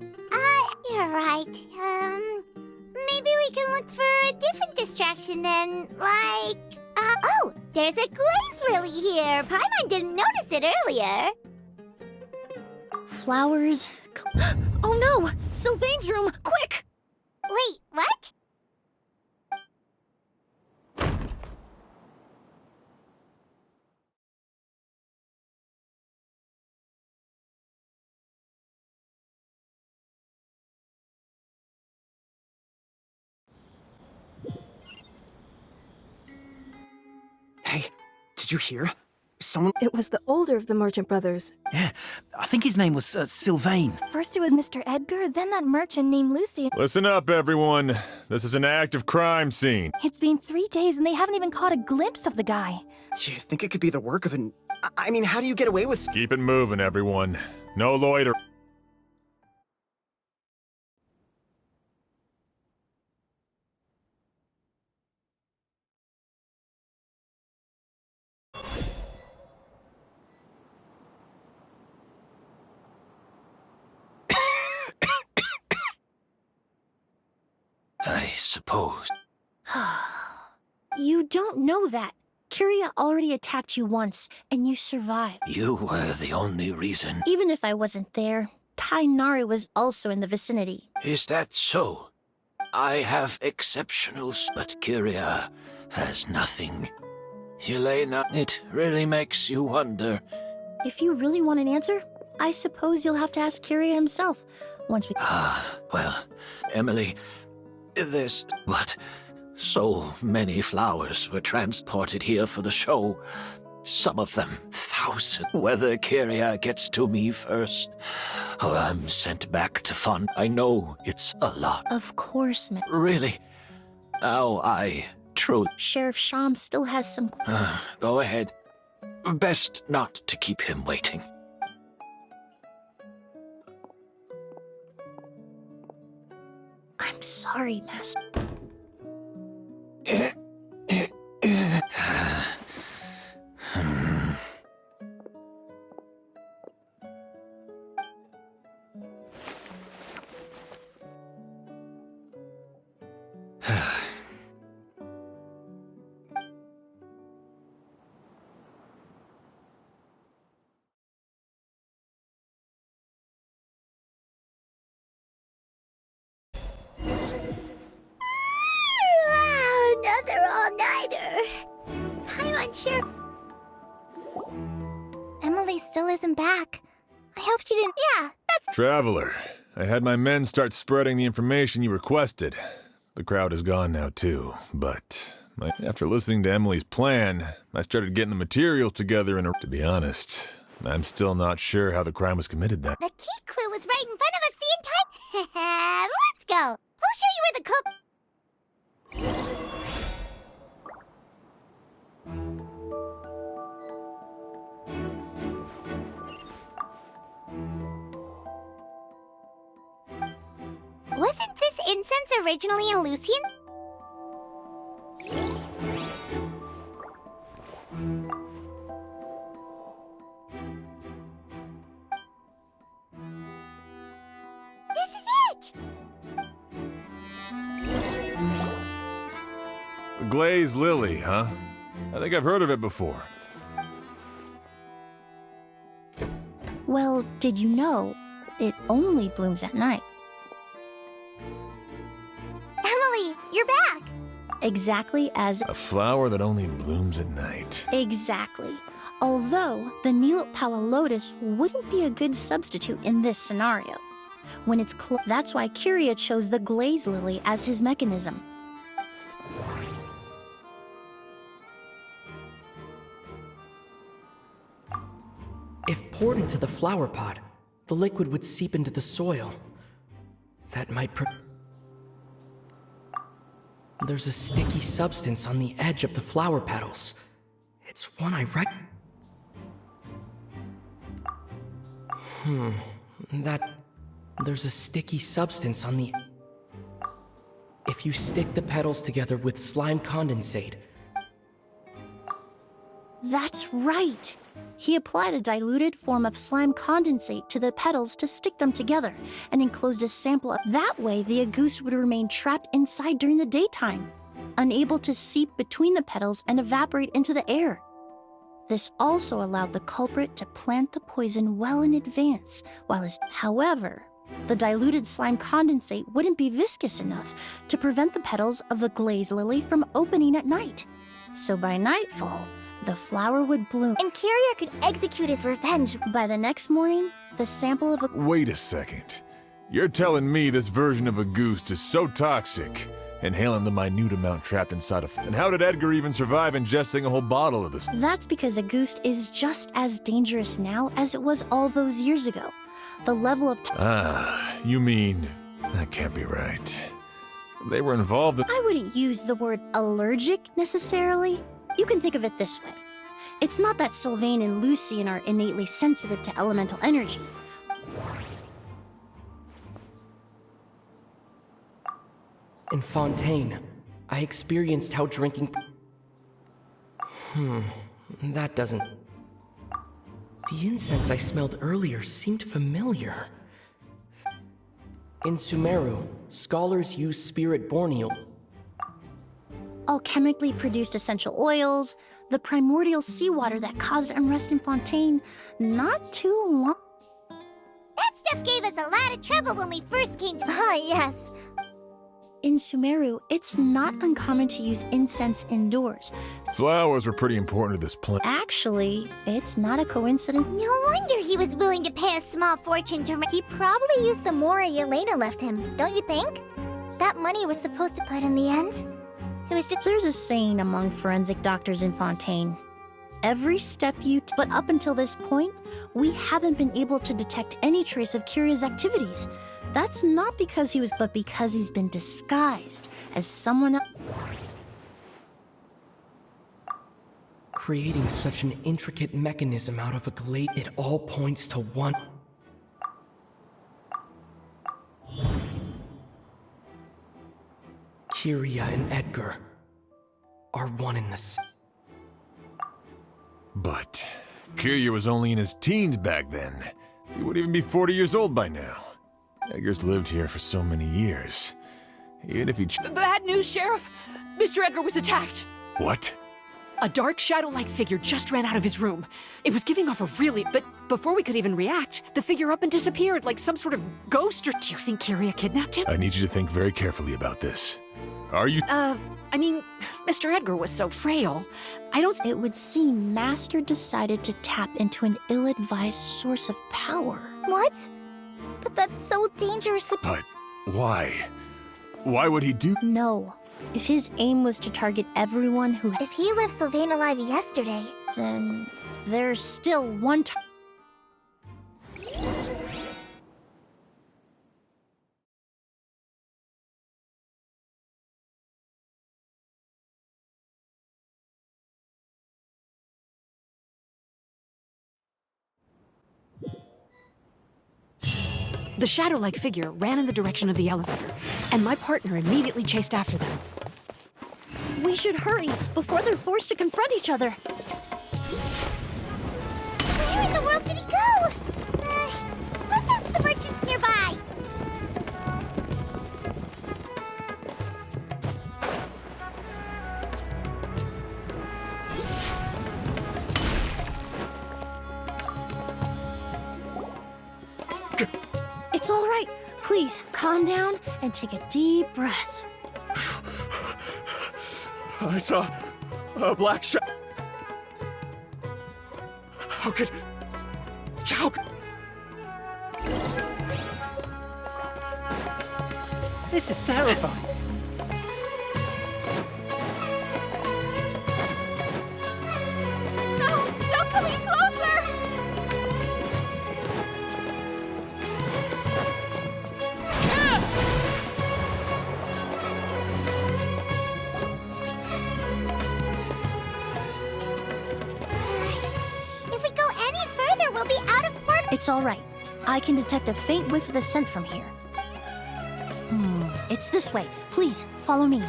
You're right. Maybe we can look for a different distraction then, like... oh, there's a glaze lily here. Paimon didn't notice it earlier. Flowers... Oh no! Sylvain's room! Quick! Wait, what? Hey, did you hear? Someone... It was the older of the merchant brothers. Yeah, I think his name was Sylvain. First it was Mr. Edgar, then that merchant named Lucy. Listen up, everyone. This is an active crime scene. It's been 3 days and they haven't even caught a glimpse of the guy. Do you think it could be the work of an... I mean, how do you get away with... Keep it moving, everyone. No loiter. I suppose. You don't know that. Kiria already attacked you once, and you survived. You were the only reason. Even if I wasn't there, Tainari was also in the vicinity. Is that so? I have exceptional, but Kiria has nothing. Yelena, it really makes you wonder. If you really want an answer, I suppose you'll have to ask Kiria himself once we... Well, Emilie, there's... But so many flowers were transported here for the show. Some of them, thousands. Whether Kiria gets to me first, or I'm sent back to Fon, I know it's a lot. Of course, ma'am. Really? Now I truly... Sheriff Sham still has some... Go ahead. Best not to keep him waiting. I'm sorry, Master. quite sure. Emily still isn't back. I hope she didn't. Yeah, that's. Traveler, I had my men start spreading the information you requested. The crowd is gone now, too, but after listening to Emily's plan, I started getting the materials together and, to be honest, I'm still not sure how the crime was committed then. The key clue was right in front of us the entire. Let's go. We'll show you where the culprit. Wasn't this incense originally a Lucian? This is it! The glazed lily, huh? I think I've heard of it before. Well, did you know it only blooms at night? Emily, you're back! Exactly as... A flower that only blooms at night. Exactly. Although the Neil Pala lotus wouldn't be a good substitute in this scenario. When it's that's why Kyria chose the glaze lily as his mechanism. If poured into the flower pot, the liquid would seep into the soil. That might There's a sticky substance on the edge of the flower petals. It's one I There's a sticky substance on the... If you stick the petals together with slime condensate... That's right! He applied a diluted form of slime condensate to the petals to stick them together and enclosed a sample of... That way, the agouste would remain trapped inside during the daytime, unable to seep between the petals and evaporate into the air. This also allowed the culprit to plant the poison well in advance, However, the diluted slime condensate wouldn't be viscous enough to prevent the petals of the glaze lily from opening at night. So by nightfall, the flower would bloom, and Kyria could execute his revenge. By the next morning, the sample of a... Wait a second. You're telling me this version of agouste is so toxic, inhaling the minute amount trapped inside of... And how did Edgar even survive ingesting a whole bottle of this? That's because agouste is just as dangerous now as it was all those years ago. The level of... You mean... That can't be right. They were involved in... I wouldn't use the word allergic necessarily. You can think of it this way. It's not that Sylvain and Lucien are innately sensitive to elemental energy. In Fontaine, I experienced how drinking... That doesn't... The incense I smelled earlier seemed familiar. In Sumeru, scholars use spirit borneal... Alchemically produced essential oils, the primordial seawater that caused unrest in Fontaine not too long... That stuff gave us a lot of trouble when we first came to... yes. In Sumeru, it's not uncommon to use incense indoors. Flowers were pretty important to this plant. Actually, it's not a coincidence. No wonder he was willing to pay a small fortune to... He probably used the mora Yelena left him, don't you think? That money was supposed to... But in the end... It was just... There's a saying among forensic doctors in Fontaine. Every step but up until this point, we haven't been able to detect any trace of Kyria's activities. That's not because he was, but because he's been disguised as someone else. Creating such an intricate mechanism out of a glade, it all points to one... Kyria and Edgar are one in the same. But Kyria was only in his teens back then. He would even be 40 years old by now. Edgar's lived here for so many years. Even if he... Bad news, Sheriff! Mr. Edgar was attacked! What? A dark shadow-like figure just ran out of his room. It was giving off a really... But before we could even react, the figure up and disappeared like some sort of ghost or... Do you think Kyria kidnapped him? I need you to think very carefully about this. Are you? I mean, Mr. Edgar was so frail. I don't. It would seem Master decided to tap into an ill-advised source of power. What? But that's so dangerous with— But why? Why would he do? No. If his aim was to target everyone who— If he left Sylvain alive yesterday, then there's still one The shadow-like figure ran in the direction of the elevator, and my partner immediately chased after them. We should hurry before they're forced to confront each other. where in the world did he go? Let's ask the merchants nearby. It's all right. Please, calm down and take a deep breath. I saw a black shadow. How could... This is terrifying. No! Don't come any closer! If we go any further, we'll be out of port. It's all right. I can detect a faint whiff of the scent from here. It's this way. Please, follow me.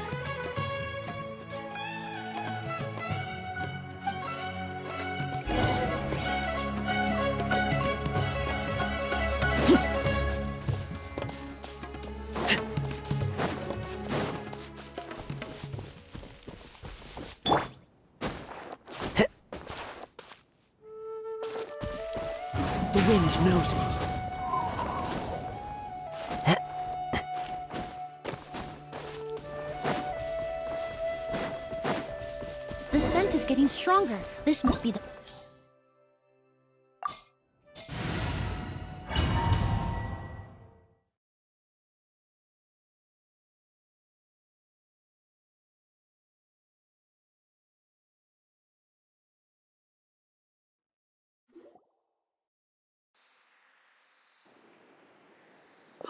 The wind knows me. The scent is getting stronger. This must be the...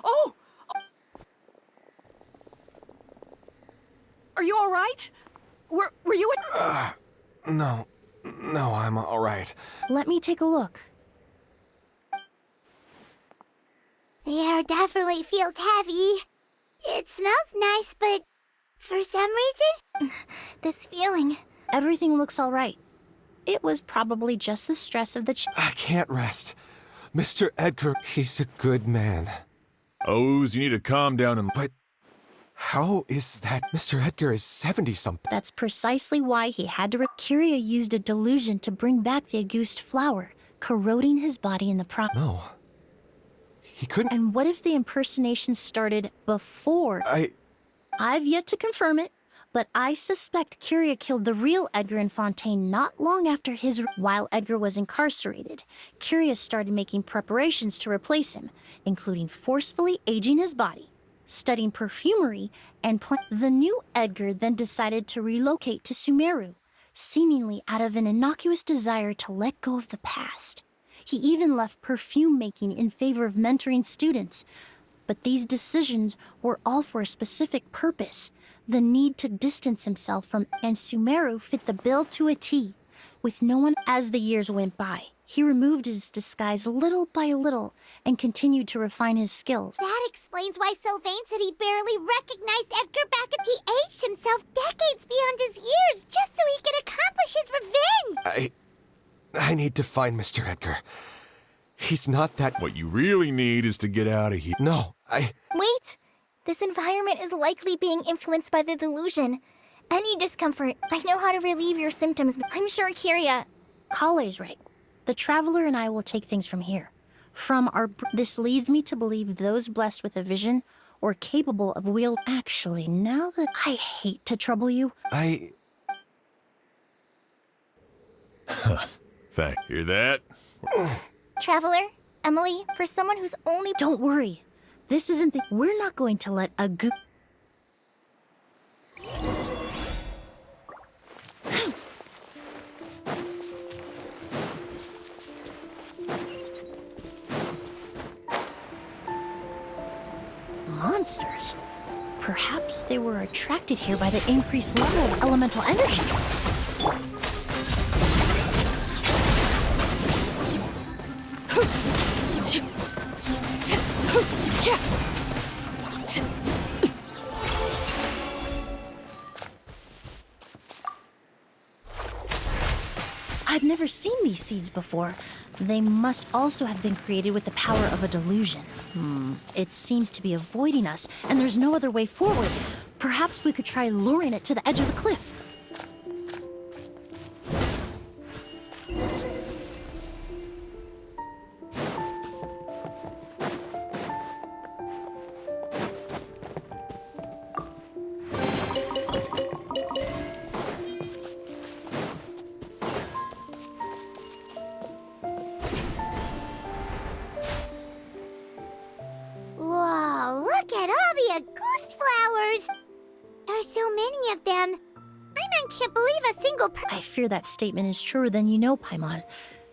Oh! Are you all right? Were you at... No, I'm all right. Let me take a look. The air definitely feels heavy. It smells nice, but for some reason, this feeling. Everything looks all right. It was probably just the stress of the I can't rest. Mr. Edgar, he's a good man. O's, you need to calm down and... But how is that? Mr. Edgar is 70-something. That's precisely why he had to... Kyria used a delusion to bring back the Auguste flower, corroding his body in the No. He couldn't... And what if the impersonation started before... I've yet to confirm it, but I suspect Kyria killed the real Edgar in Fontaine not long after his... While Edgar was incarcerated, Kyria started making preparations to replace him, including forcefully aging his body, studying perfumery, and the new Edgar then decided to relocate to Sumeru, seemingly out of an innocuous desire to let go of the past. He even left perfume making in favor of mentoring students. But these decisions were all for a specific purpose, the need to distance himself from, and Sumeru fit the bill to a T. With no one as the years went by, he removed his disguise little by little and continued to refine his skills. That explains why Sylvain said he barely recognized Edgar back at... He aged himself decades beyond his years just so he could accomplish his revenge! I need to find Mr. Edgar. He's not that... What you really need is to get out of here. No, Wait! This environment is likely being influenced by the delusion. Any discomfort, I know how to relieve your symptoms. I'm sure Kyria... Kale's right. The Traveler and I will take things from here. This leads me to believe those blessed with a vision or capable of wield. Actually, now that I hate to trouble you, Thank you. Hear that? Traveler, Emilie, for someone who's only— Don't worry. This isn't the— We're not going to let a monsters. Perhaps they were attracted here by the increased level of elemental energy. I've never seen these seeds before. They must also have been created with the power of a delusion. It seems to be avoiding us, and there's no other way forward. Perhaps we could try luring it to the edge of the cliff. Whoa, look at all the Auguste flowers! There are so many of them. Paimon can't believe a single I fear that statement is truer than you know, Paimon.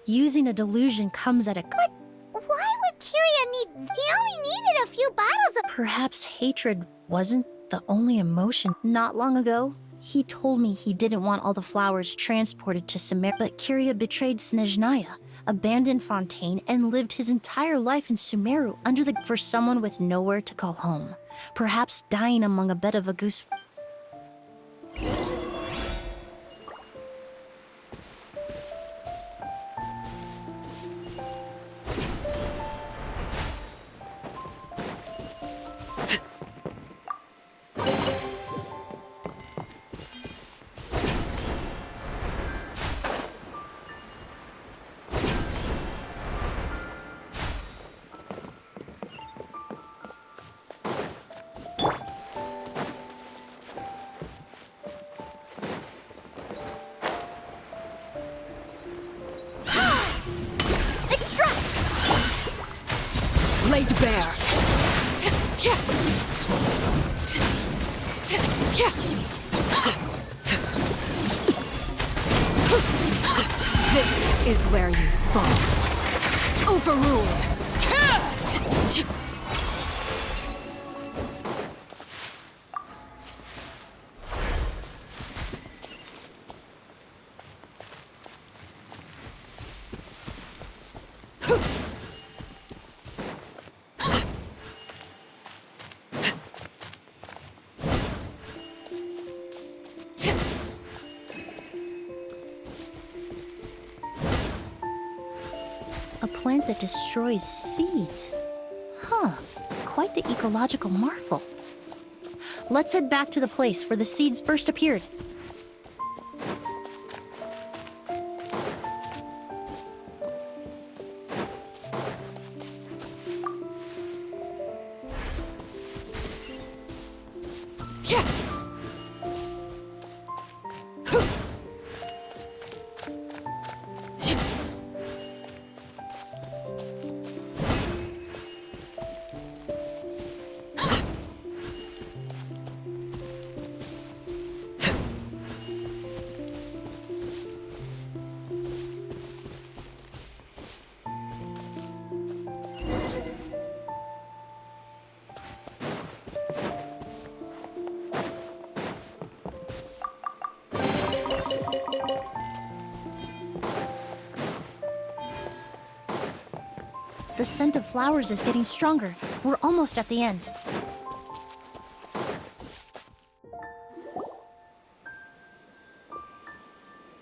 Using a delusion comes at a— But why would Kiria need— He only needed a few bottles of— Perhaps hatred wasn't the only emotion. Not long ago, he told me he didn't want all the flowers transported to Sumeru, but Kiria betrayed Snezhnaya, abandoned Fontaine, and lived his entire life in Sumeru under the— for someone with nowhere to call home. Perhaps dying among a bed of Auguste— Laid bare. This is where you fall. Overruled. a plant that destroys seeds. Huh, quite the ecological marvel. Let's head back to the place where the seeds first appeared. The scent of flowers is getting stronger. We're almost at the end.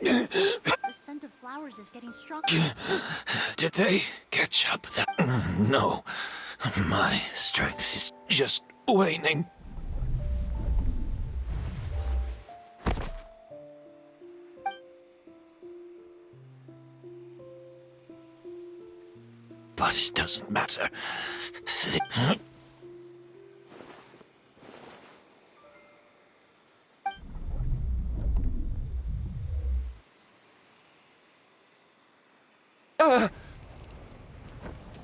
The scent of flowers is getting stronger. Did they catch up that? No. My strength is just waning. But it doesn't matter.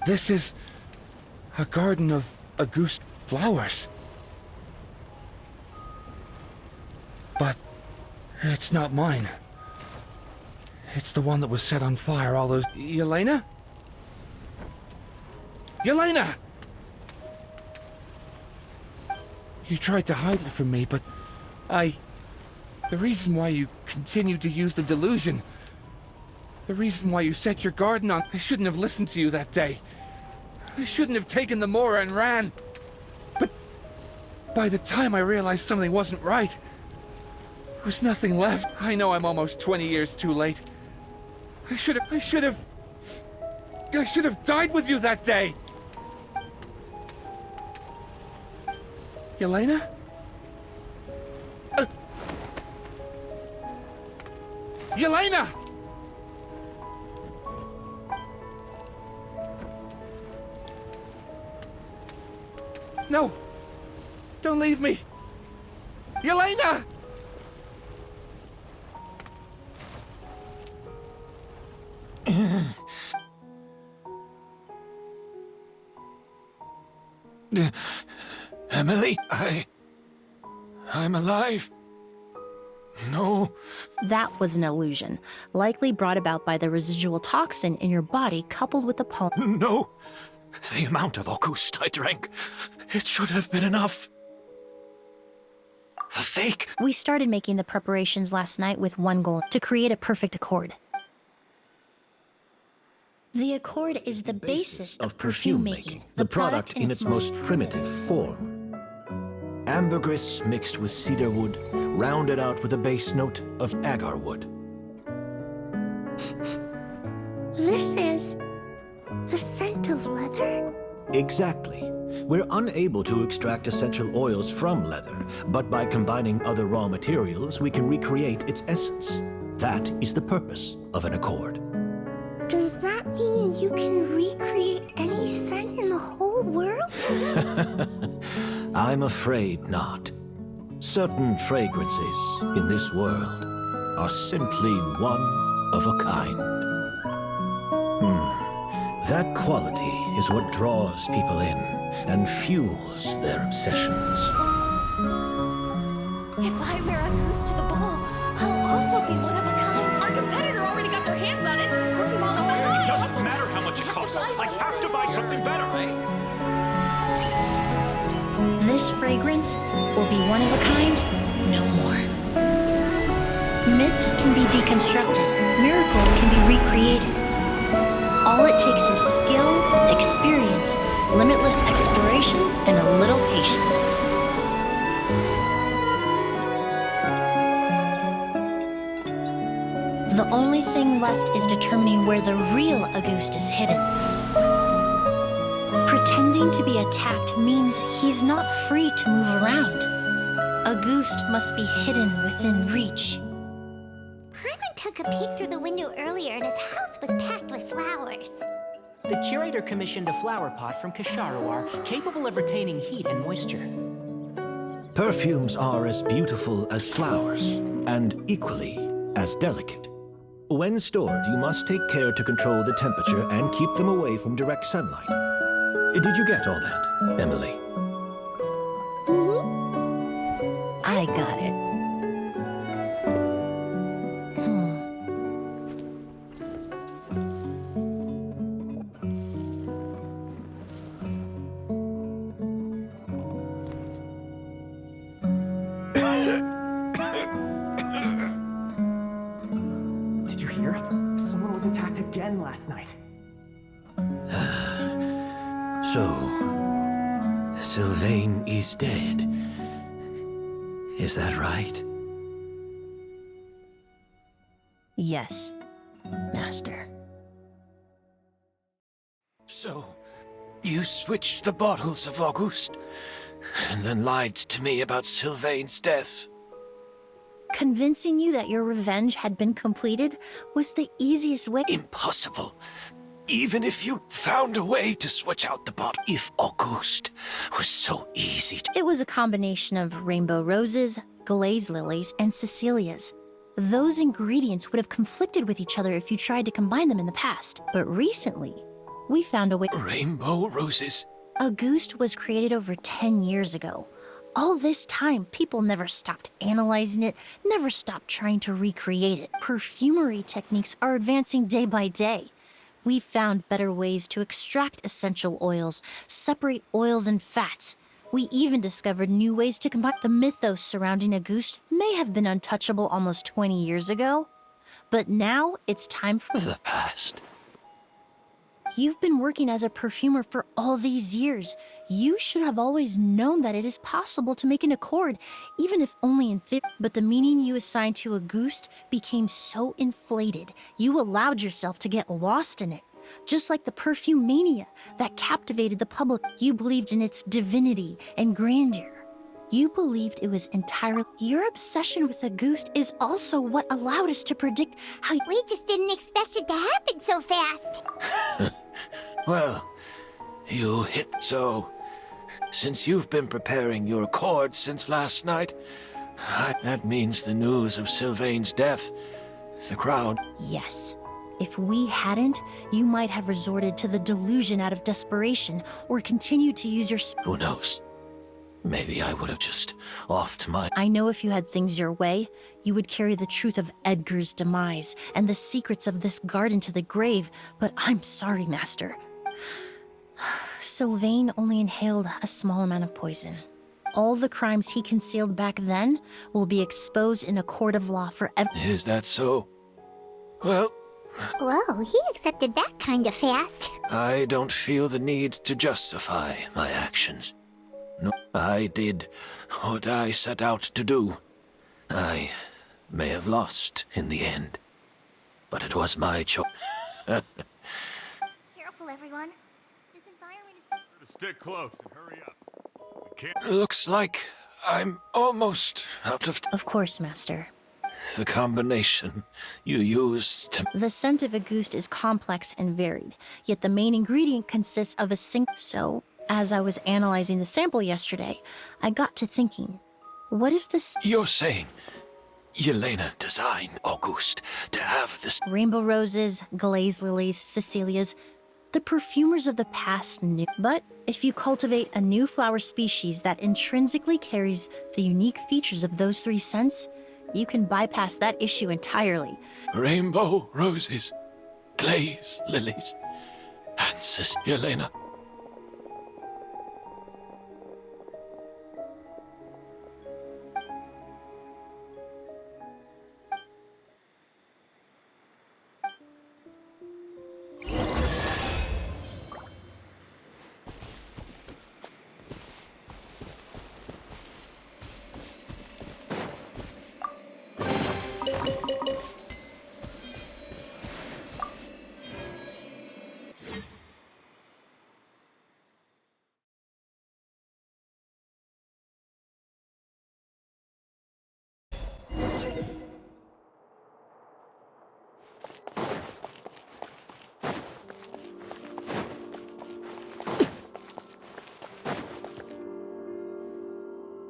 This is a garden of Auguste flowers. But it's not mine. It's the one that was set on fire all those... Yelena? Yelena! You tried to hide it from me, but the reason why you continued to use the delusion, the reason why you set your garden on... I shouldn't have listened to you that day. I shouldn't have taken the Mora and ran. But by the time I realized something wasn't right, there was nothing left. I know I'm almost 20 years too late. I should have died with you that day. Yelena? Yelena! No! Don't leave me! Yelena! Emilie, I'm alive. No. That was an illusion, likely brought about by the residual toxin in your body coupled with the pollen. No. The amount of Auguste I drank, it should have been enough. A fake. We started making the preparations last night with one goal, to create a perfect accord. The accord is the basis of perfume making, the product in its most primitive form. Ambergris mixed with cedar wood, rounded out with a base note of agar wood. This is the scent of leather? Exactly. We're unable to extract essential oils from leather, but by combining other raw materials, we can recreate its essence. That is the purpose of an accord. Does that mean you can recreate any scent in the whole world? I'm afraid not. Certain fragrances in this world are simply one of a kind. That quality is what draws people in and fuels their obsessions. If I wear Auguste to the ball, I'll also be one of a kind. Our competitor already got their hands on it. It doesn't matter how much it costs. I have to buy something better. This fragrance will be one of a kind, no more. Myths can be deconstructed, miracles can be recreated. All it takes is skill, experience, limitless exploration, and a little patience. The only thing left is determining where the real Auguste is hidden. Pretending to be attacked means he's not free to move around. Auguste must be hidden within reach. Paimon took a peek through the window earlier and his house was packed with flowers. The curator commissioned a flower pot from Kasharawar, capable of retaining heat and moisture. Perfumes are as beautiful as flowers, and equally as delicate. When stored, you must take care to control the temperature and keep them away from direct sunlight. Did you get all that, Emilie? I got it. Did you hear? Someone was attacked again last night. So, Sylvain is dead. Is that right? Yes, Master. So, you switched the bottles of Auguste, and then lied to me about Sylvain's death. Convincing you that your revenge had been completed was the easiest way. Impossible. Even if you found a way to switch out the bottle. If Auguste was so easy to... It was a combination of rainbow roses, glaze lilies, and Cecilias. Those ingredients would have conflicted with each other if you tried to combine them in the past. But recently, We found a way. Rainbow roses. A Goost was created over 10 years ago. All this time, people never stopped analyzing it, never stopped trying to recreate it. Perfumery techniques are advancing day by day. We've found better ways to extract essential oils, separate oils and fats. We even discovered new ways to combine. The mythos surrounding a Goost may have been untouchable almost 20 years ago, but now it's time for The past. You've been working as a perfumer for all these years. You should have always known that it is possible to make an accord, even if only in theory. But the meaning you assigned to a Goost became so inflated, you allowed yourself to get lost in it. Just like the perfume mania that captivated the public, you believed in its divinity and grandeur. You believed it was entirely. Your obsession with the Goost is also what allowed us to predict how. We just didn't expect it to happen so fast. Well, you hit so. Since you've been preparing your accord since last night, that means the news of Sylvain's death. The crowd. Yes. If we hadn't, you might have resorted to the delusion out of desperation or continued to use your. Who knows? Maybe I would have just offed my. I know if you had things your way, you would carry the truth of Edgar's demise and the secrets of this garden to the grave, but I'm sorry, Master. Sylvain only inhaled a small amount of poison. All the crimes he concealed back then will be exposed in a court of law forever. Is that so? Well, Whoa, he accepted that kind of fast. I don't feel the need to justify my actions. No, I did what I set out to do. I may have lost in the end, but it was my choice. Careful, everyone. This environment is... Stick close and hurry up. Looks like I'm almost out of... Of course, Master. The combination you used to... The scent of a Goost is complex and varied, yet the main ingredient consists of a single... So, as I was analyzing the sample yesterday, I got to thinking, what if this... You're saying Yelena designed Auguste to have this... Rainbow roses, glaze lilies, Cecilias, the perfumers of the past knew. But if you cultivate a new flower species that intrinsically carries the unique features of those three scents, you can bypass that issue entirely. Rainbow roses, glaze lilies, and Yelena.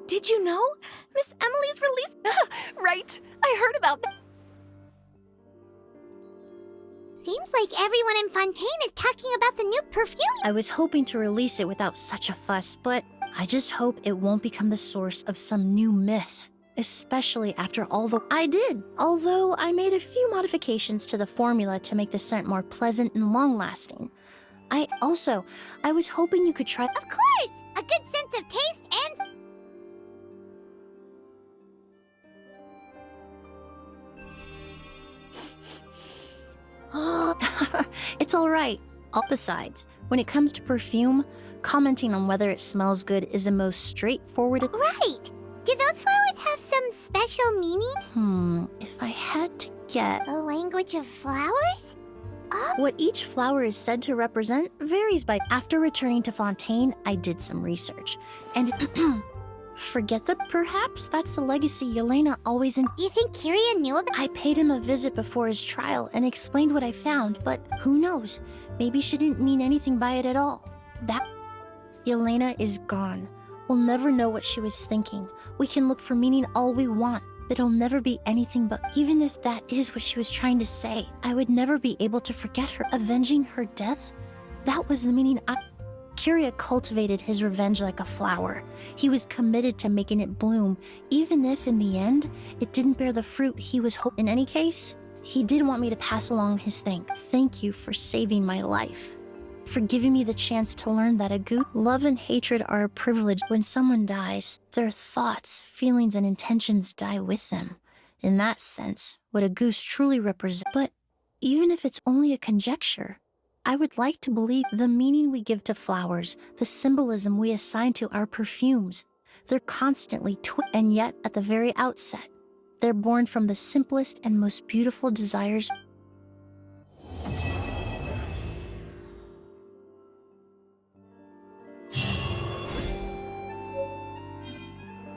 Did you know? Miss Emilie's release. Right. I heard about that. Seems like everyone in Fontaine is talking about the new perfume. I was hoping to release it without such a fuss, but I just hope it won't become the source of some new myth. Especially after all the... I did, although I made a few modifications to the formula to make the scent more pleasant and long-lasting. I was hoping you could try... Of course! A good sense of taste and... It's all right. Besides, when it comes to perfume, commenting on whether it smells good is the most straightforward... Right! Do those flowers have some special meaning? If I had to get... The language of flowers? What each flower is said to represent varies by... After returning to Fontaine, I did some research. And... Forget that perhaps that's the legacy Yelena always in... You think Kiria knew about... I paid him a visit before his trial and explained what I found, but who knows? Maybe she didn't mean anything by it at all. That... Yelena is gone. We'll never know what she was thinking. We can look for meaning all we want, but it'll never be anything but... Even if that is what she was trying to say, I would never be able to forget her. Avenging her death That was the meaning Kiria cultivated his revenge like a flower. He was committed to making it bloom, even if in the end, it didn't bear the fruit he was hoping. In any case, he did want me to pass along his thanks. Thank you for saving my life. For giving me the chance to learn that love and hatred are a privilege. When someone dies, their thoughts, feelings, and intentions die with them. In that sense, what a goose truly represents. But even if it's only a conjecture, I would like to believe the meaning we give to flowers, the symbolism we assign to our perfumes. They're constantly and yet at the very outset, they're born from the simplest and most beautiful desires.